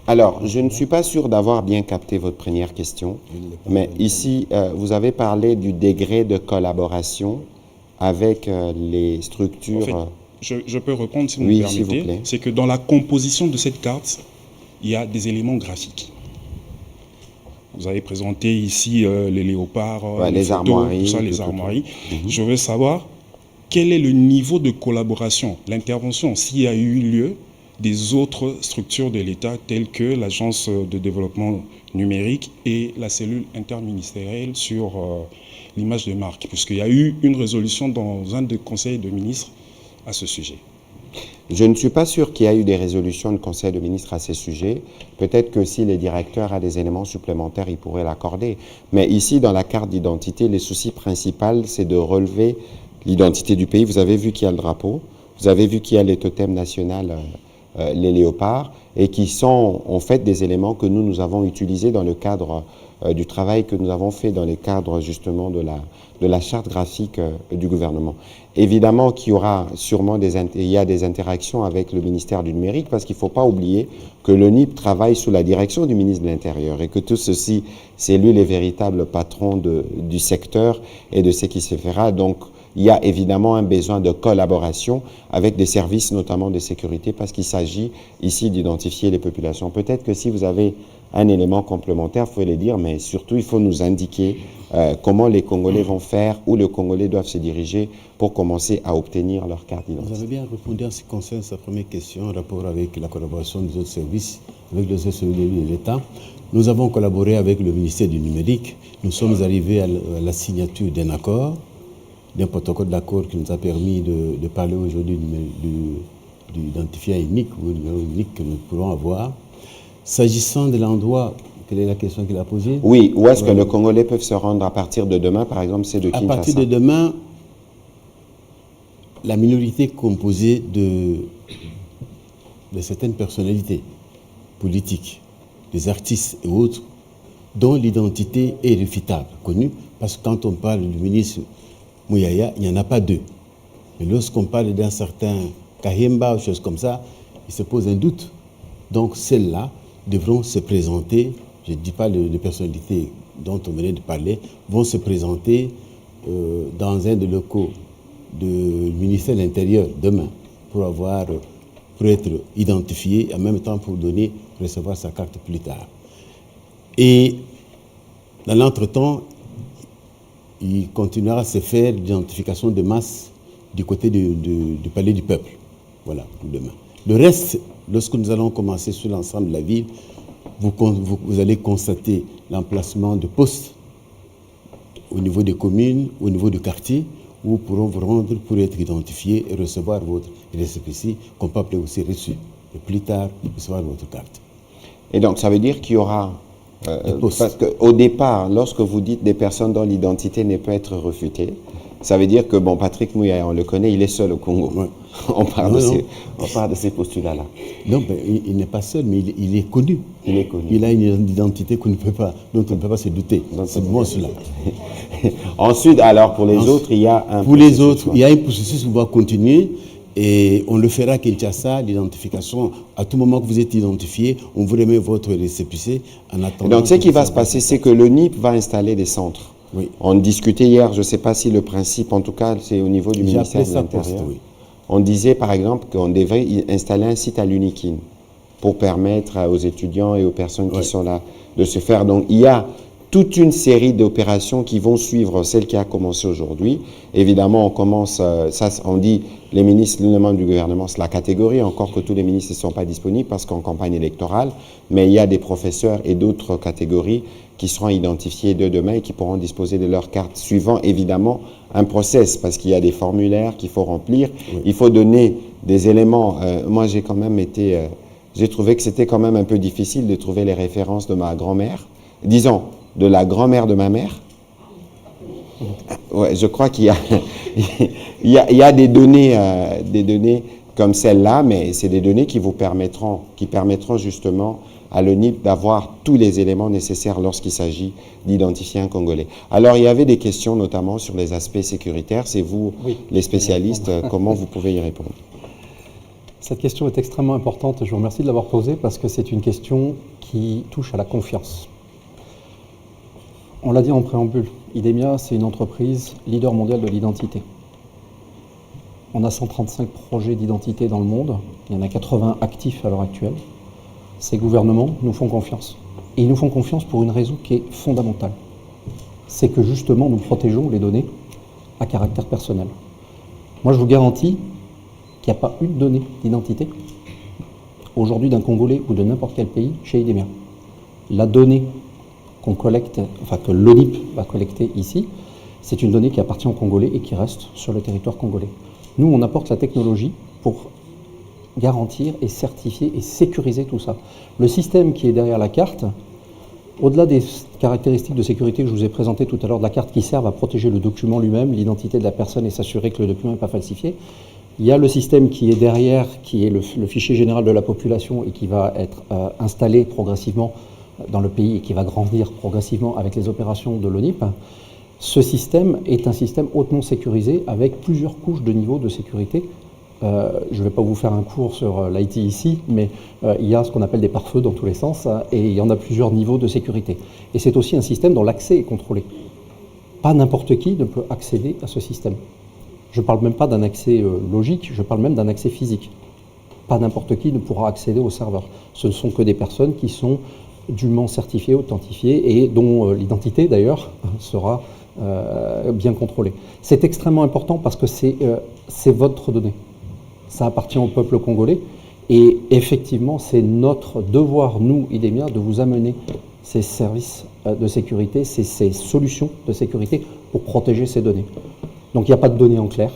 Alors, je ne suis pas sûr d'avoir bien capté votre première question, mais ici, vous avez parlé du degré de collaboration avec les structures... En fait, je peux reprendre si vous Oui, me s'il vous permettez. plaît. C'est que dans la composition de cette carte, il y a des éléments graphiques. Vous avez présenté ici les léopards, Ouais, les photos, armoiries, tout ça, tout, les tout, armoiries. tout. Je veux savoir quel est le niveau de collaboration, l'intervention, s'il y a eu lieu, des autres structures de l'État telles que l'Agence de développement numérique et la cellule interministérielle sur l'image de marque, puisqu'il y a eu une résolution dans un des conseils de ministres à ce sujet. Je ne suis pas sûr qu'il y ait eu des résolutions de conseil de ministres à ces sujets. Peut-être que si le directeur a des éléments supplémentaires, il pourrait l'accorder. Mais ici, dans la carte d'identité, le souci principal, c'est de relever l'identité du pays. Vous avez vu qu'il y a le drapeau, vous avez vu qu'il y a les totems nationaux, les léopards, et qui sont en fait des éléments que nous avons utilisés dans le cadre du travail que nous avons fait dans le cadre justement de la charte graphique du gouvernement. Évidemment qu'il y aura sûrement des interactions avec le ministère du numérique, parce qu'il ne faut pas oublier que le NIP travaille sous la direction du ministre de l'Intérieur et que tout ceci, c'est lui le véritable patron du secteur et de ce qui se fera. Donc, il y a évidemment un besoin de collaboration avec des services, notamment de sécurité, parce qu'il s'agit ici d'identifier les populations. Peut-être que si vous avez un élément complémentaire, il faut le dire, mais surtout, il faut nous indiquer comment les Congolais vont faire, où les Congolais doivent se diriger pour commencer à obtenir leur carte d'identité. Vous avez bien répondu en ce qui concerne sa première question en rapport avec la collaboration des autres services, avec les autres services de l'État. Nous avons collaboré avec le ministère du numérique. Nous sommes arrivés à la signature d'un accord, d'un protocole d'accord qui nous a permis de parler aujourd'hui du identifiant unique ou numéro unique que nous pourrons avoir. S'agissant de l'endroit, quelle est la question qu'il a posée? Oui, où est-ce que les Congolais peuvent se rendre à partir de demain, par exemple, c'est de Kinshasa? À partir de demain, la minorité composée de certaines personnalités politiques, des artistes et autres, dont l'identité est réfutable, connue, parce que quand on parle du ministre Mouyaya, il n'y en a pas deux. Mais lorsqu'on parle d'un certain Kahemba ou choses comme ça, il se pose un doute. Donc celles-là devront se présenter, je ne dis pas de personnalités dont on venait de parler, vont se présenter dans un des locaux du ministère de l'Intérieur demain pour être identifié et en même temps pour recevoir sa carte plus tard. Et dans l'entretemps, il continuera à se faire l'identification de masse du côté du palais du peuple. Voilà, pour demain. Le reste, lorsque nous allons commencer sur l'ensemble de la ville, vous allez constater l'emplacement de postes au niveau des communes, au niveau du quartier, où vous pourrez vous rendre pour être identifié et recevoir votre récépissé, qu'on peut appeler aussi reçu. Et plus tard, recevoir votre carte. Et donc, ça veut dire qu'il y aura... parce qu'au départ, lorsque vous dites des personnes dont l'identité ne peut être refutée, ça veut dire que, bon, Patrick Mouyaya, on le connaît, il est seul au Congo. Ouais. On parle de ces postulats-là. Non, ben, il n'est pas seul, mais il est connu. Il est connu. Il a une identité dont on ne peut pas se douter. C'est moi cela. Ensuite, alors, pour les autres, il y a un... Pour les autres, il y a un processus qui va continuer. Et on le fera à Kinshasa, l'identification. À tout moment que vous êtes identifié, on vous remet votre récépissé en attendant. Donc, ce qui va se passer, c'est que le NIP va installer des centres. Oui. On discutait hier, je ne sais pas si le principe, en tout cas, c'est au niveau du ministère de l'Intérieur. Oui. On disait, par exemple, qu'on devait installer un site à l'Unikin pour permettre aux étudiants et aux personnes qui sont là de se faire. Donc, il y a toute une série d'opérations qui vont suivre celle qui a commencé aujourd'hui. Évidemment, on commence, on dit, les ministres, le membres du gouvernement, c'est la catégorie, encore que tous les ministres ne sont pas disponibles parce qu'en campagne électorale, mais il y a des professeurs et d'autres catégories qui seront identifiés de demain et qui pourront disposer de leur carte, suivant évidemment un process, parce qu'il y a des formulaires qu'il faut remplir, il faut donner des éléments. Moi, j'ai quand même été, j'ai trouvé que c'était quand même un peu difficile de trouver les références de ma grand-mère, disons, de la grand-mère de ma mère. Ouais, je crois qu'il y a, il y a des données comme celle-là, mais c'est des données qui permettront justement à l'ONIP d'avoir tous les éléments nécessaires lorsqu'il s'agit d'identifier un Congolais. Alors, il y avait des questions notamment sur les aspects sécuritaires. C'est vous, les spécialistes, comment vous pouvez y répondre? Cette question est extrêmement importante. Je vous remercie de l'avoir posée parce que c'est une question qui touche à la confiance. On l'a dit en préambule, IDEMIA, c'est une entreprise leader mondial de l'identité. On a 135 projets d'identité dans le monde. Il y en a 80 actifs à l'heure actuelle. Ces gouvernements nous font confiance. Et ils nous font confiance pour une raison qui est fondamentale. C'est que justement, nous protégeons les données à caractère personnel. Moi, je vous garantis qu'il n'y a pas une donnée d'identité aujourd'hui d'un Congolais ou de n'importe quel pays chez IDEMIA. La donnée qu'on collecte, enfin que l'ONIP va collecter ici, c'est une donnée qui appartient aux Congolais et qui reste sur le territoire congolais. Nous, on apporte la technologie pour garantir et certifier et sécuriser tout ça. Le système qui est derrière la carte, au-delà des caractéristiques de sécurité que je vous ai présentées tout à l'heure de la carte qui servent à protéger le document lui-même, l'identité de la personne et s'assurer que le document n'est pas falsifié, il y a le système qui est derrière, qui est le fichier général de la population et qui va être installé progressivement dans le pays et qui va grandir progressivement avec les opérations de l'ONIP. Ce système est un système hautement sécurisé avec plusieurs couches de niveau de sécurité. Je ne vais pas vous faire un cours sur l'IT ici, mais il y a ce qu'on appelle des pare-feux dans tous les sens, et il y en a plusieurs niveaux de sécurité. Et c'est aussi un système dont l'accès est contrôlé. Pas n'importe qui ne peut accéder à ce système. Je ne parle même pas d'un accès logique, je parle même d'un accès physique. Pas n'importe qui ne pourra accéder au serveur. Ce ne sont que des personnes qui sont dûment certifiées, authentifiées, et dont l'identité d'ailleurs sera bien contrôlée. C'est extrêmement important parce que c'est votre donnée. Ça appartient au peuple congolais et effectivement c'est notre devoir, nous, IDEMIA, de vous amener ces services de sécurité, ces solutions de sécurité pour protéger ces données. Donc il n'y a pas de données en clair,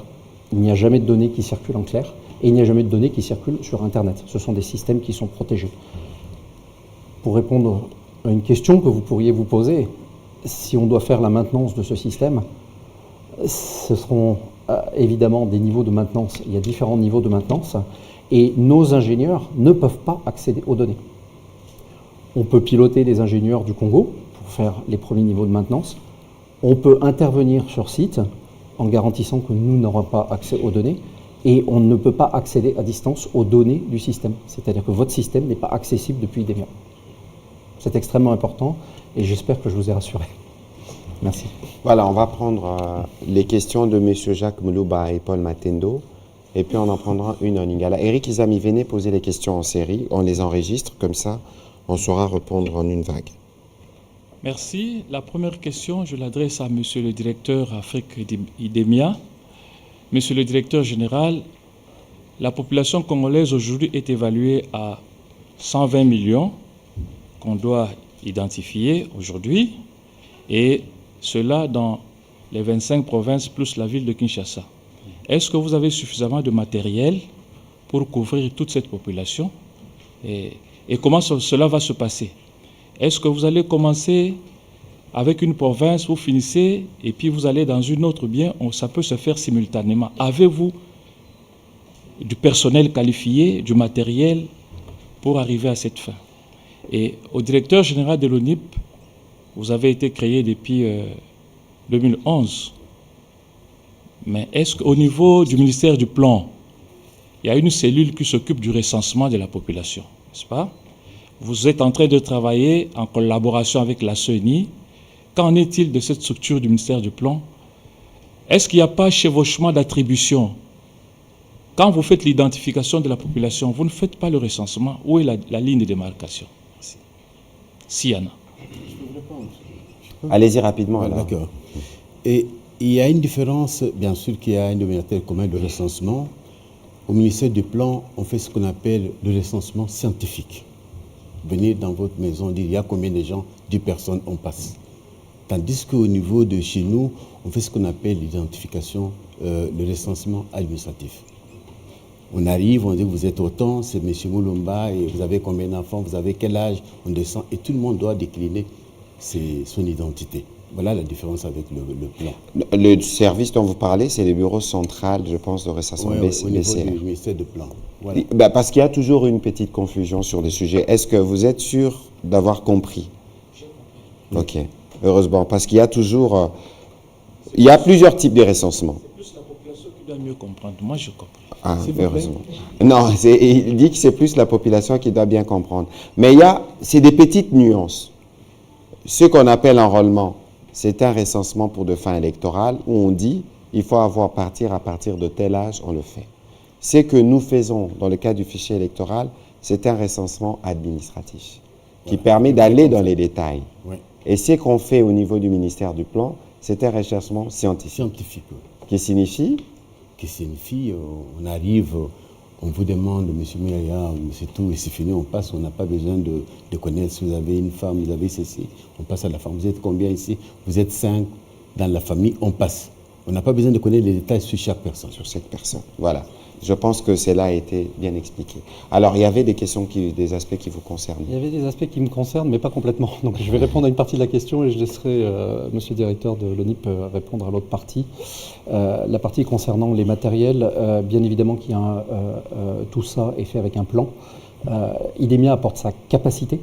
il n'y a jamais de données qui circulent en clair et il n'y a jamais de données qui circulent sur Internet. Ce sont des systèmes qui sont protégés. Pour répondre à une question que vous pourriez vous poser, si on doit faire la maintenance de ce système, ce seront évidemment des niveaux de maintenance. Il y a différents niveaux de maintenance et nos ingénieurs ne peuvent pas accéder aux données. On peut piloter les ingénieurs du Congo pour faire les premiers niveaux de maintenance. On peut intervenir sur site en garantissant que nous n'aurons pas accès aux données et on ne peut pas accéder à distance aux données du système. C'est-à-dire que votre système n'est pas accessible depuis IDEMIA. C'est extrêmement important et j'espère que je vous ai rassuré. Merci. Voilà, on va prendre les questions de M. Jacques Moulouba et Paul Matendo, et puis on en prendra une en Lingala. Eric Izami, venez poser les questions en série, on les enregistre, comme ça on saura répondre en une vague. Merci. La première question, je l'adresse à M. le directeur Afrique IDEMIA. Monsieur le directeur général, la population congolaise aujourd'hui est évaluée à 120 millions qu'on doit identifier aujourd'hui, et cela dans les 25 provinces plus la ville de Kinshasa. Est-ce que vous avez suffisamment de matériel pour couvrir toute cette population et comment cela va se passer? Est-ce que vous allez commencer avec une province, vous finissez et puis vous allez dans une autre, bien ça peut se faire simultanément? Avez-vous du personnel qualifié, du matériel pour arriver à cette fin? Et au directeur général de l'ONIP, vous avez été créé depuis 2011. Mais est-ce qu'au niveau du ministère du Plan, il y a une cellule qui s'occupe du recensement de la population, n'est-ce pas? Vous êtes en train de travailler en collaboration avec la CENI. Qu'en est-il de cette structure du ministère du Plan? Est-ce qu'il n'y a pas chevauchement d'attribution? Quand vous faites l'identification de la population, vous ne faites pas le recensement. Où est la ligne de démarcation? S'il y en a. Allez-y rapidement. D'accord. Et il y a une différence, bien sûr qu'il y a un dénominateur commun de recensement. Au ministère du Plan, on fait ce qu'on appelle le recensement scientifique. Venez dans votre maison, dire il y a combien de gens, 10 personnes, on passe. Tandis qu'au niveau de chez nous, on fait ce qu'on appelle l'identification, le recensement administratif. On arrive, on dit vous êtes autant, c'est M. Moulumba, et vous avez combien d'enfants, vous avez quel âge, on descend, et tout le monde doit décliner son identité. Voilà la différence avec le plan. Le service dont vous parlez, c'est le bureau central, je pense, de recensement au niveau du ministère du Plan. Voilà. Parce qu'il y a toujours une petite confusion sur le sujet. Est-ce que vous êtes sûr d'avoir compris? Ok, heureusement, parce qu'il y a toujours... il y a plusieurs types de recensement. C'est plus la population qui doit mieux comprendre. Moi, je comprends. Ah, heureusement. Non, il dit que c'est plus la population qui doit bien comprendre. Mais c'est des petites nuances. Ce qu'on appelle enrôlement, c'est un recensement pour de fins électorales où on dit il faut à partir de tel âge, on le fait. Ce que nous faisons dans le cadre du fichier électoral, c'est un recensement administratif qui permet d'aller dans les détails. Oui. Et ce qu'on fait au niveau du ministère du Plan, c'est un recensement scientifique. Scientifique. Qui signifie on arrive On vous demande, monsieur Miraya, monsieur tout, et c'est fini, on passe, on n'a pas besoin de connaître si vous avez une femme, vous avez ceci, on passe à la femme. Vous êtes combien ici? Vous êtes 5 dans la famille, on passe. On n'a pas besoin de connaître les détails sur chaque personne. Sur cette personne, voilà. Je pense que cela a été bien expliqué. Alors, il y avait des questions, des aspects qui vous concernent. Il y avait des aspects qui me concernent, mais pas complètement. Donc je vais répondre à une partie de la question et je laisserai monsieur le directeur de l'ONIP répondre à l'autre partie. La partie concernant les matériels, bien évidemment tout ça est fait avec un plan. IDEMIA apporte sa capacité.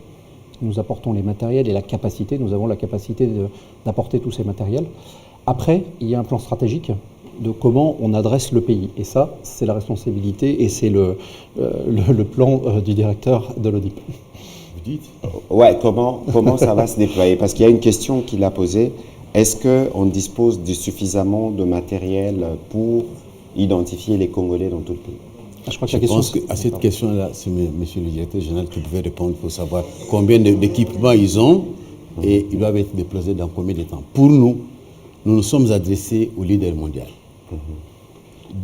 Nous apportons les matériels et la capacité. Nous avons la capacité d'apporter tous ces matériels. Après, il y a un plan stratégique de comment on adresse le pays. Et ça, c'est la responsabilité et c'est le plan du directeur de l'ONIP. Vous dites? Ouais, comment ça va se déployer? Parce qu'il y a une question qu'il a posée. Est-ce qu'on dispose de suffisamment de matériel pour identifier les Congolais dans tout le pays? Je pense qu'à cette question-là, c'est monsieur le directeur général qui pouvait répondre pour savoir combien d'équipements ils ont et ils doivent être déployés dans combien de temps. Pour nous, nous nous sommes adressés au leader mondial,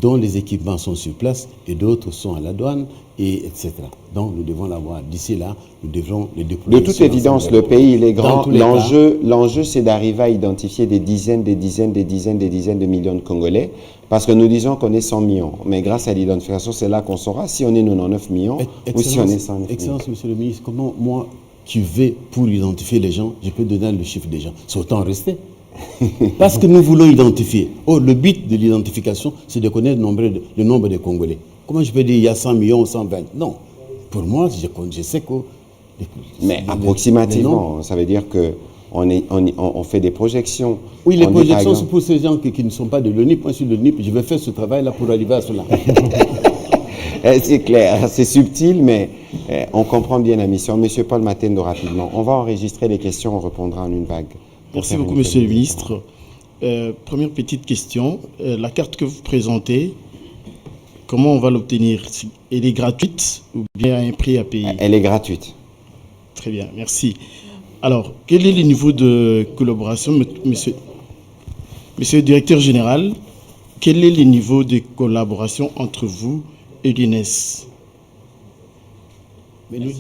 dont les équipements sont sur place et d'autres sont à la douane, etc. Donc nous devons l'avoir. D'ici là, nous devrons les déployer. De toute évidence, le pays il est grand. L'enjeu, c'est d'arriver à identifier des dizaines de millions de Congolais, parce que nous disons qu'on est 100 millions. Mais grâce à l'identification, c'est là qu'on saura si on est 99 millions ou si on est 109 millions. Excellence, monsieur le ministre, comment moi, qui vais pour identifier les gens, je peux donner le chiffre des gens? C'est autant rester. Parce que nous voulons identifier. Oh, le but de l'identification, c'est de connaître le nombre de Congolais. Comment je peux dire il y a 100 millions ou 120? Non. Pour moi, je sais que... Mais approximativement, ça veut dire qu'on fait des projections. Oui, les projections, c'est pour ces gens qui ne sont pas de l'ONIP. Moi, je suis de l'ONIP, je vais faire ce travail-là pour arriver à cela. C'est clair, c'est subtil, mais on comprend bien la mission. Monsieur Paul Matendo, rapidement. On va enregistrer les questions, on répondra en une vague. Merci beaucoup, monsieur le ministre. Première petite question. La carte que vous présentez, comment on va l'obtenir? Elle est gratuite ou bien à un prix à payer? Elle est gratuite. Très bien, merci. Alors, quel est le niveau de collaboration, monsieur le directeur général? Quel est le niveau de collaboration entre vous et l'INES? Mais nous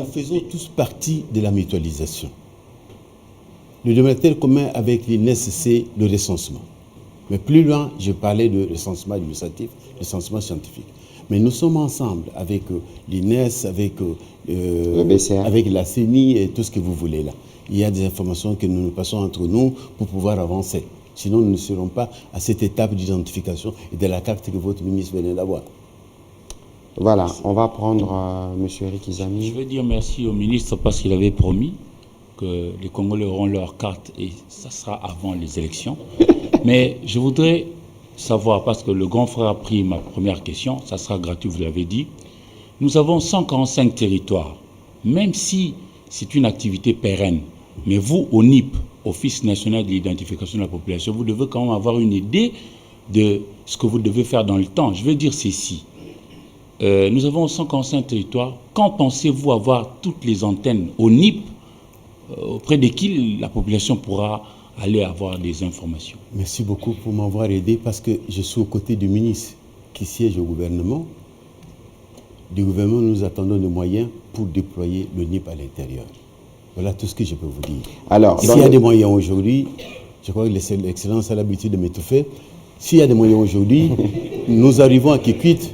faisons tous partie de la mutualisation. Le dénominateur commun avec l'INES, c'est le recensement. Mais plus loin, je parlais de recensement administratif, recensement scientifique. Mais nous sommes ensemble avec l'INES, avec la CENI et tout ce que vous voulez là. Il y a des informations que nous passons entre nous pour pouvoir avancer. Sinon, nous ne serons pas à cette étape d'identification et de la carte que votre ministre venait d'avoir. Voilà, on va prendre M. Eric Izami. Je veux dire merci au ministre parce qu'il avait promis que les Congolais auront leur carte et ça sera avant les élections. Mais je voudrais savoir, parce que le grand frère a pris ma première question, ça sera gratuit, vous l'avez dit. Nous avons 145 territoires, même si c'est une activité pérenne. Mais vous, au NIP, Office national de l'identification de la population, vous devez quand même avoir une idée de ce que vous devez faire dans le temps. Je veux dire ceci. Nous avons 145 territoires. Quand pensez-vous avoir toutes les antennes au NIP auprès de qui la population pourra aller avoir des informations? Merci beaucoup pour m'avoir aidé parce que je suis aux côtés du ministre qui siège au gouvernement. Du gouvernement, nous attendons des moyens pour déployer le NIP à l'intérieur. Voilà tout ce que je peux vous dire. Alors, s'il y a des moyens aujourd'hui, je crois que l'Excellence a l'habitude de m'étouffer. S'il y a des moyens aujourd'hui, nous arrivons à Kikwit,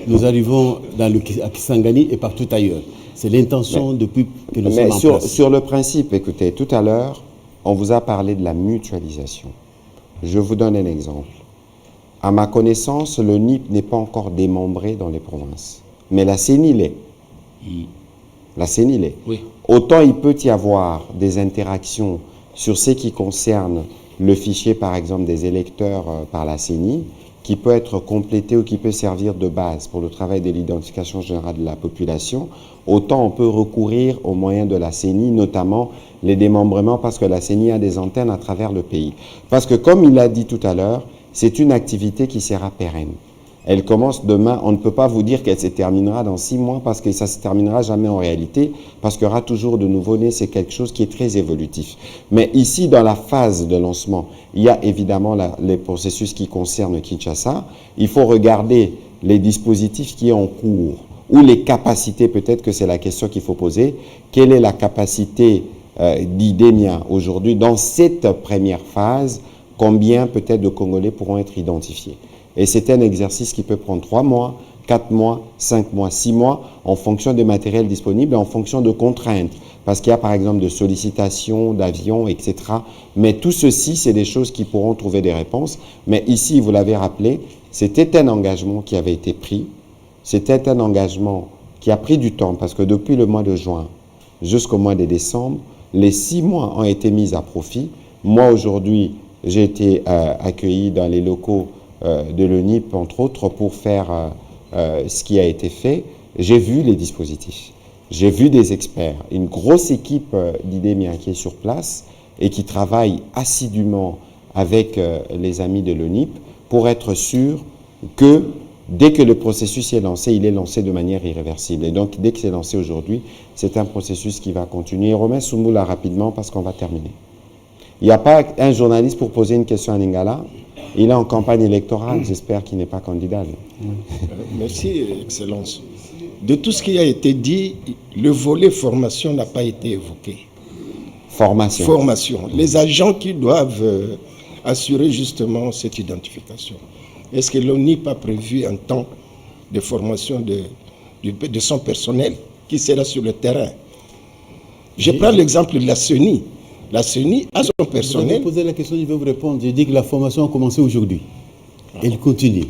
nous arrivons à Kisangani et partout ailleurs. C'est l'intention depuis que nous sommes en place. Sur le principe, écoutez, tout à l'heure, on vous a parlé de la mutualisation. Je vous donne un exemple. À ma connaissance, le NIP n'est pas encore démembré dans les provinces. Mais la CENI l'est. La CENI l'est. Oui. Autant il peut y avoir des interactions sur ce qui concerne le fichier, par exemple, des électeurs par la CENI, qui peut être complété ou qui peut servir de base pour le travail de l'identification générale de la population, autant on peut recourir aux moyens de la CENI, notamment les démembrements, parce que la CENI a des antennes à travers le pays. Parce que, comme il l'a dit tout à l'heure, c'est une activité qui sera pérenne. Elle commence demain, on ne peut pas vous dire qu'elle se terminera dans 6 mois parce que ça ne se terminera jamais en réalité, parce qu'il y aura toujours de nouveaux-nés, c'est quelque chose qui est très évolutif. Mais ici, dans la phase de lancement, il y a évidemment les processus qui concernent Kinshasa. Il faut regarder les dispositifs qui sont en cours ou les capacités, peut-être que c'est la question qu'il faut poser. Quelle est la capacité d'IDEMIA aujourd'hui dans cette première phase? Combien peut-être de Congolais pourront être identifiés? Et c'est un exercice qui peut prendre 3 mois, 4 mois, 5 mois, 6 mois, en fonction des matériels disponibles et en fonction de contraintes. Parce qu'il y a par exemple de sollicitations, d'avions, etc. Mais tout ceci, c'est des choses qui pourront trouver des réponses. Mais ici, vous l'avez rappelé, c'était un engagement qui avait été pris. C'était un engagement qui a pris du temps parce que depuis le mois de juin jusqu'au mois de décembre, les 6 mois ont été mis à profit. Moi, aujourd'hui, j'ai été accueilli dans les locaux de l'ONIP, entre autres, pour faire ce qui a été fait. J'ai vu les dispositifs. J'ai vu des experts, une grosse équipe d'IDEMIA qui est sur place et qui travaille assidûment avec les amis de l'ONIP pour être sûr que dès que le processus est lancé, il est lancé de manière irréversible. Et donc, dès que c'est lancé aujourd'hui, c'est un processus qui va continuer. Romain Soumoula, rapidement, parce qu'on va terminer. Il n'y a pas un journaliste pour poser une question à Lingala. Il est en campagne électorale. J'espère qu'il n'est pas candidat. Merci, Excellence. De tout ce qui a été dit, le volet formation n'a pas été évoqué. Formation. Formation. Les agents qui doivent assurer justement cette identification. Est-ce que l'ONIP a prévu un temps de formation de son personnel qui sera sur le terrain? Je prends l'exemple de la CENI. La CENI a son personnel. Vous avez posé la question, je vais vous répondre. J'ai dit que la formation a commencé aujourd'hui. Elle continue.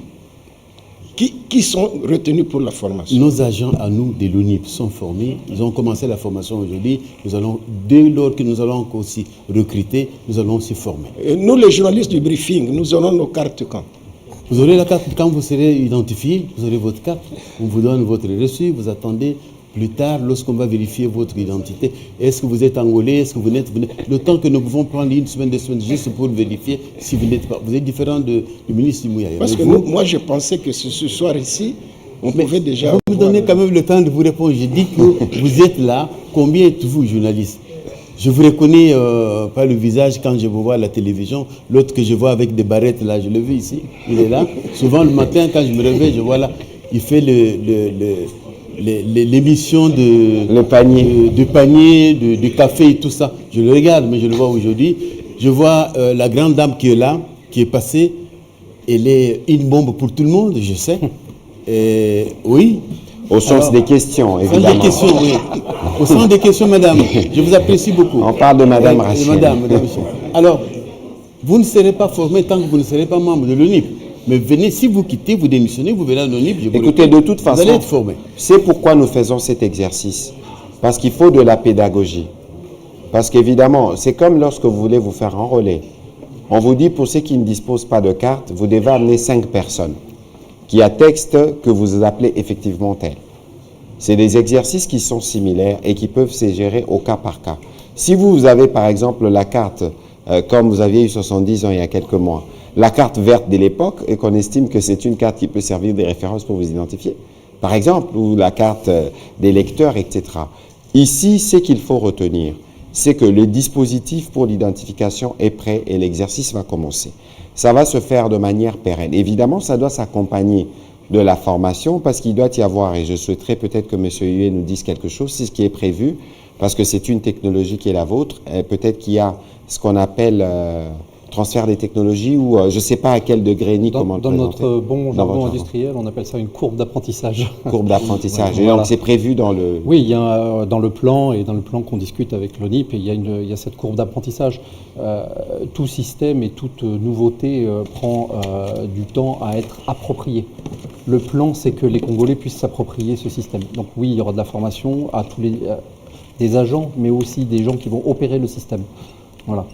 Qui sont retenus pour la formation? Nos agents à nous de l'ONIP sont formés. Ils ont commencé la formation aujourd'hui. Nous allons, dès lors que nous allons aussi recruter, nous allons aussi former. Et nous, les journalistes du briefing, nous aurons nos cartes quand? Vous aurez la carte quand vous serez identifié, vous aurez votre carte, on vous donne votre reçu, vous attendez plus tard lorsqu'on va vérifier votre identité. Est-ce que vous êtes angolais, est-ce que vous n'êtes pas? Le temps que nous pouvons prendre une semaine, 2 semaines juste pour vérifier si vous n'êtes pas. Vous êtes différent du ministre Mouyaya. Parce que moi je pensais que ce soir ici, on pouvait déjà... Vous me donnez quand même le temps de vous répondre. Je dis que vous êtes là. Combien êtes-vous journaliste? Je vous reconnais pas le visage quand je vous vois à la télévision. L'autre que je vois avec des barrettes, là, je le vis ici. Il est là. Souvent, le matin, quand je me réveille, je vois là, il fait l'émission de panier, de café et tout ça. Je le regarde, mais je le vois aujourd'hui. Je vois la grande dame qui est là, qui est passée. Elle est une bombe pour tout le monde, je sais. Oui. Au sens des questions, évidemment. Au sens des questions, oui. Au sens des questions, madame. Je vous apprécie beaucoup. On parle de madame Rachel. Madame. Alors, vous ne serez pas formé tant que vous ne serez pas membre de l'ONIP. Mais venez, si vous quittez, vous démissionnez, vous venez à l'ONIP. Écoutez, de toute façon, vous allez être formé. C'est pourquoi nous faisons cet exercice. Parce qu'il faut de la pédagogie. Parce qu'évidemment, c'est comme lorsque vous voulez vous faire enrôler. On vous dit, pour ceux qui ne disposent pas de carte, vous devez amener 5 personnes qui attestent que vous appelez effectivement tel. C'est des exercices qui sont similaires et qui peuvent se gérer au cas par cas. Si vous avez par exemple la carte, comme vous aviez eu 70 ans il y a quelques mois, la carte verte de l'époque et qu'on estime que c'est une carte qui peut servir de référence pour vous identifier, par exemple, ou la carte des lecteurs, etc. Ici, ce qu'il faut retenir, c'est que le dispositif pour l'identification est prêt et l'exercice va commencer. Ça va se faire de manière pérenne. Évidemment, ça doit s'accompagner de la formation parce qu'il doit y avoir, et je souhaiterais peut-être que M. Hué nous dise quelque chose, c'est ce qui est prévu, parce que c'est une technologie qui est la vôtre, peut-être qu'il y a ce qu'on appelle transfert des technologies ou je ne sais pas à quel degré ni comment le présenter. Dans notre bon jargon industriel, on appelle ça une courbe d'apprentissage. Courbe d'apprentissage. Voilà. Et donc c'est prévu dans le... Oui, il y a dans le plan et dans le plan qu'on discute avec l'ONIP, il y a cette courbe d'apprentissage. Tout système et toute nouveauté prend du temps à être approprié. Le plan, c'est que les Congolais puissent s'approprier ce système. Donc oui, il y aura de la formation à tous des agents, mais aussi des gens qui vont opérer le système. Voilà.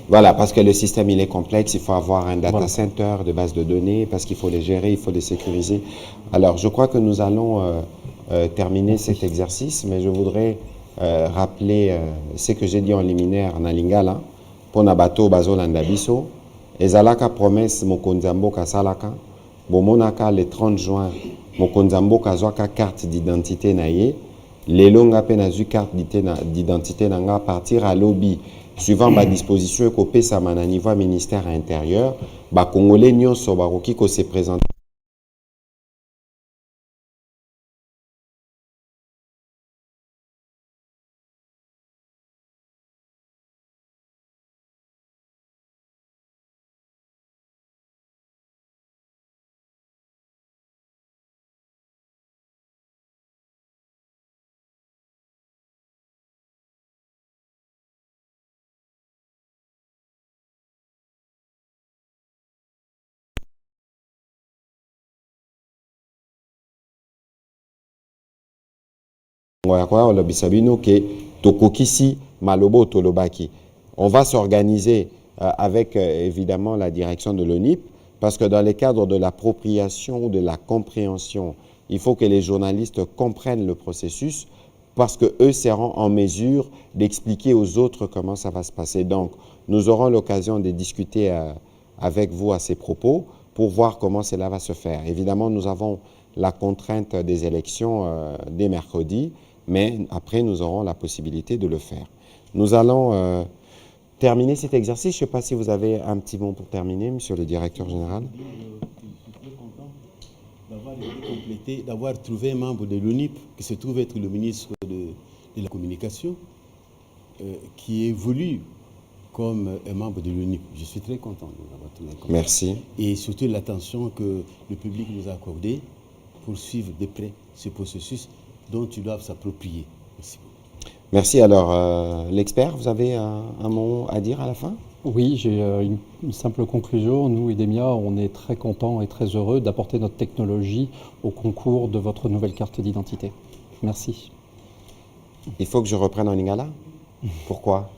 Voilà, parce que le système, il est complexe, il faut avoir un data center de base de données, parce qu'il faut les gérer, il faut les sécuriser. Alors, je crois que nous allons terminer cet exercice, mais je voudrais rappeler ce que j'ai dit en liminaire en Lingala, pour Nabato Bazolanda Biso, ezalaka promesse Mokonzambo Kasalaka, Bomonaka le 30 juin, Mokonzambo Kazwaka carte d'identité naye, Lelonga Penazu carte d'identité nanga partir à lobby. Suivant ma disposition, copé ça m'a niveau ministère intérieur, ba Congolais nyonso baroki ko se présenter. On va s'organiser avec évidemment la direction de l'ONIP, parce que dans le cadre de l'appropriation ou de la compréhension, il faut que les journalistes comprennent le processus, parce qu'eux seront en mesure d'expliquer aux autres comment ça va se passer. Donc, nous aurons l'occasion de discuter avec vous à ces propos pour voir comment cela va se faire. Évidemment, nous avons la contrainte des élections dès mercredi, mais après, nous aurons la possibilité de le faire. Nous allons terminer cet exercice. Je ne sais pas si vous avez un petit mot pour terminer, monsieur le directeur général. Je suis très content d'avoir été complété, d'avoir trouvé un membre de l'ONIP qui se trouve être le ministre de la Communication, qui évolue comme un membre de l'ONIP. Je suis très content d'avoir trouvé un. Merci. Et surtout l'attention que le public nous a accordée pour suivre de près ce processus dont ils doivent s'approprier. Merci beaucoup. Merci. Alors, l'expert, vous avez un mot à dire à la fin? Oui, j'ai une simple conclusion. Nous, IDEMIA, on est très contents et très heureux d'apporter notre technologie au concours de votre nouvelle carte d'identité. Merci. Il faut que je reprenne en lingala? Pourquoi?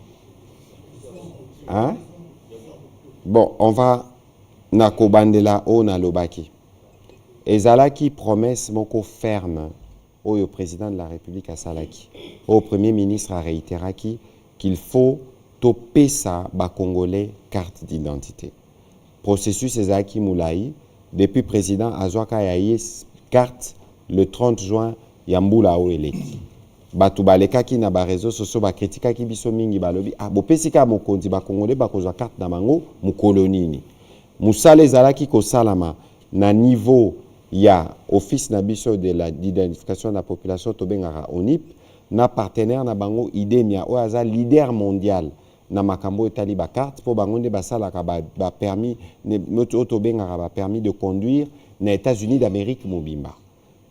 Hein? Bon, on va nako bandela o na lobaki. Ezalaki promesse moko ferme au président de la République à Salaki, au Premier ministre à réitéraki qu'il faut toper ça ba Congolais carte d'identité. Processus ezalaki moulaï depuis président Azwaka yaye carte le 30 juin yambula o eleki. Batu balekaki na ba réseaux sociaux ba kritikaki biso mingi balobi bopesika mokonzi ba Congolais ba kozwa carte na bango mukolonini. Musale ezalaki ko salama na niveau ya office na biso de l'identification de la population tobengaka ONIP na partenaire na bango IDEMIA o aza leader mondial na makambo etali ba carte po bango nde basalaka ba permis notre tobengaka ba permis de conduire na États-Unis d'Amérique mobimba.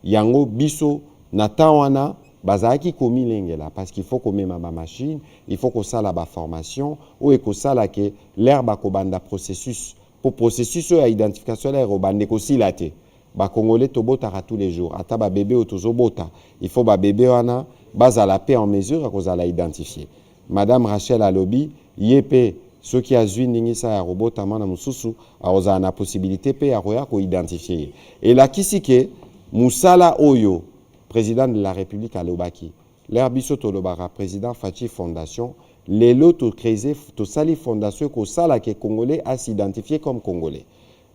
Yango biso na tawana bazaki komi lengela parce qu'il faut komema ba machine, il faut ko sala ba formation ou ko sala ke l'air ba kobanda processus pour processus ya identification la robande ko silate. Ba Congolais tobotaka tous les jours. Ata ba bébé otozobota. Il faut ba bébé wana baza la paix en mesure à la identifier. Madame Rachel Alobi, yépe ceux qui a zui ningisa ya robota mana mususu a na possibilité pe ya ko identifier. Et la kisike musala oyo président de la République à Lobaki. L'herbiso tolobara président Fachi Fondation, lelo to créer to sali fondation ko sala ke Congolais à s'identifier comme Congolais.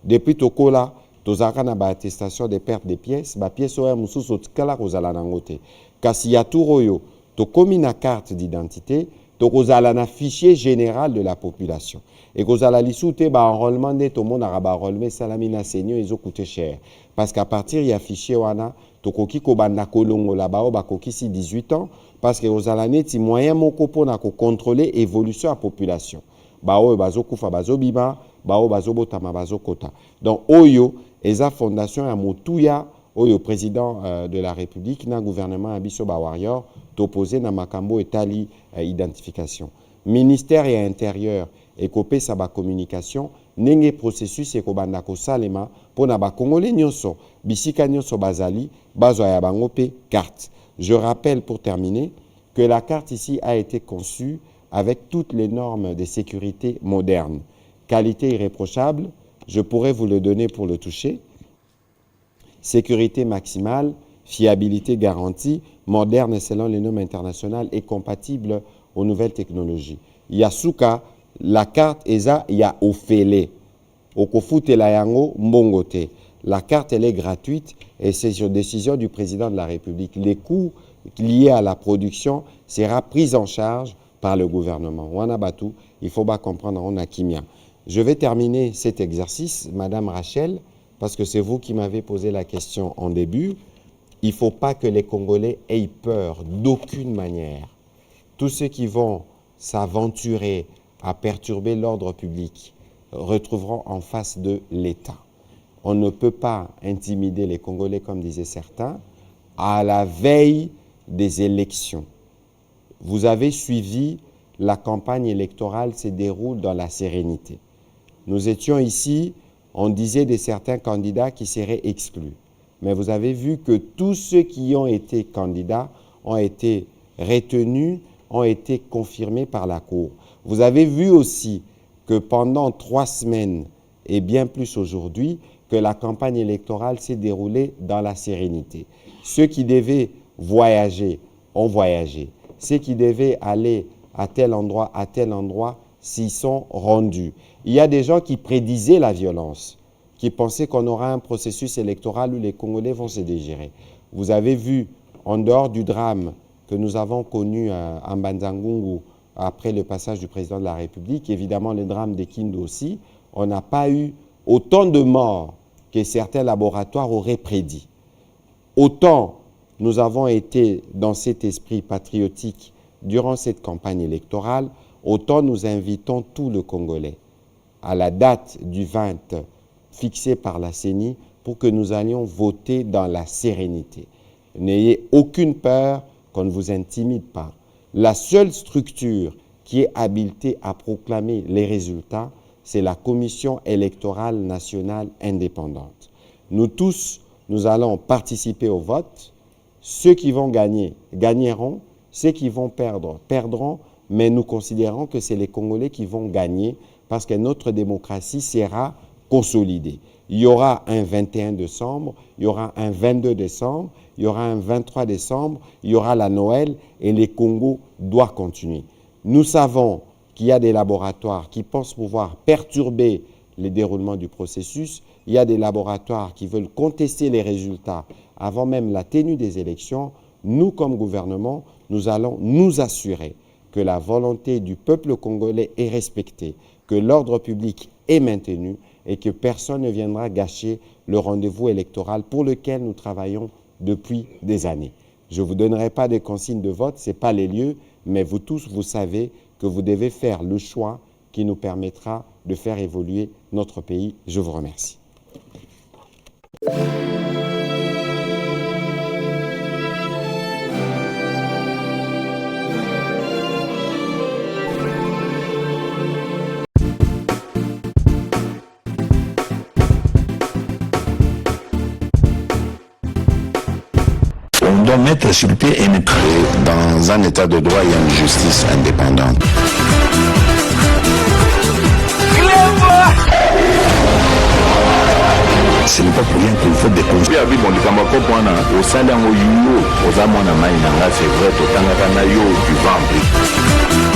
Depuis tokola tozaka na ba attestation de perte de pièces, ba pièces oya mususu tikala kozala nango te. Kasi ya turoyo to komi na carte d'identité, to kozala na fichier général de la population. Et kozala lisute ba enrôlement de to monde araba enrôlement salamina senior ezo coûter cher parce qu'à partir ya fichier wana to koki ko banda kolongo la ba ba koki si 18 ans parce que kozala neti moyen moko pona ko contrôler évolution à population. Ba o bazo kufa bazo biba, ba o bazo botama bazo kota. Donc oyo eza fondation ya motuya oyo président de la République na gouvernement abiso ba warrior t'opposé na makambo etali identification. Ministère et intérieur et copé sa ba communication nenge processus e ko banda ko salema pona ba Congolais nyonso bisika nyonso bazali bazwa ya bango pe carte. Je rappelle pour terminer que la carte ici a été conçue avec toutes les normes de sécurité modernes. Qualité irréprochable, je pourrais vous le donner pour le toucher. Sécurité maximale, fiabilité garantie, moderne selon les normes internationales et compatible aux nouvelles technologies. Yasuka, la carte ESA, il y a Ofele. Okofute la yango mbongote. La carte, elle est gratuite et c'est sur décision du président de la République. Les coûts liés à la production sera pris en charge par le gouvernement. Wanabatu, il faut pas comprendre, on a kimia. Je vais terminer cet exercice, Madame Rachel, parce que c'est vous qui m'avez posé la question en début. Il ne faut pas que les Congolais aient peur d'aucune manière. Tous ceux qui vont s'aventurer à perturber l'ordre public retrouveront en face de l'État. On ne peut pas intimider les Congolais, comme disaient certains, à la veille des élections. Vous avez suivi, la campagne électorale se déroule dans la sérénité. Nous étions ici, on disait de certains candidats qui seraient exclus. Mais vous avez vu que tous ceux qui ont été candidats ont été retenus, ont été confirmés par la Cour. Vous avez vu aussi que pendant 3 semaines, et bien plus aujourd'hui, que la campagne électorale s'est déroulée dans la sérénité. Ceux qui devaient voyager ont voyagé. Ceux qui devaient aller à tel endroit, s'y sont rendus. Il y a des gens qui prédisaient la violence, qui pensaient qu'on aura un processus électoral où les Congolais vont se dégirer. Vous avez vu, en dehors du drame que nous avons connu à Mbanza-Ngungu après le passage du président de la République, évidemment le drame de Kindu aussi, on n'a pas eu autant de morts que certains laboratoires auraient prédit. Autant nous avons été dans cet esprit patriotique durant cette campagne électorale, autant nous invitons tout le Congolais à la date du 20 fixée par la CENI pour que nous allions voter dans la sérénité. N'ayez aucune peur qu'on ne vous intimide pas. La seule structure qui est habilitée à proclamer les résultats, c'est la Commission électorale nationale indépendante. Nous tous, nous allons participer au vote. Ceux qui vont gagner, gagneront. Ceux qui vont perdre, perdront. Mais nous considérons que c'est les Congolais qui vont gagner parce que notre démocratie sera consolidée. Il y aura un 21 décembre, il y aura un 22 décembre, il y aura un 23 décembre, il y aura la Noël et les Congo doivent continuer. Nous savons qu'il y a des laboratoires qui pensent pouvoir perturber le déroulement du processus. Il y a des laboratoires qui veulent contester les résultats avant même la tenue des élections. Nous, comme gouvernement, nous allons nous assurer que la volonté du peuple congolais est respectée, que l'ordre public est maintenu et que personne ne viendra gâcher le rendez-vous électoral pour lequel nous travaillons depuis des années. Je ne vous donnerai pas de consignes de vote, ce n'est pas les lieux, mais vous tous, vous savez que vous devez faire le choix qui nous permettra de faire évoluer notre pays. Je vous remercie. On doit mettre sur pied et nous créer dans un état de droit et une justice indépendante. Ce n'est pas pour rien qu'il faut des conseils. Au salaire au c'est vrai, tout en yo du ventre.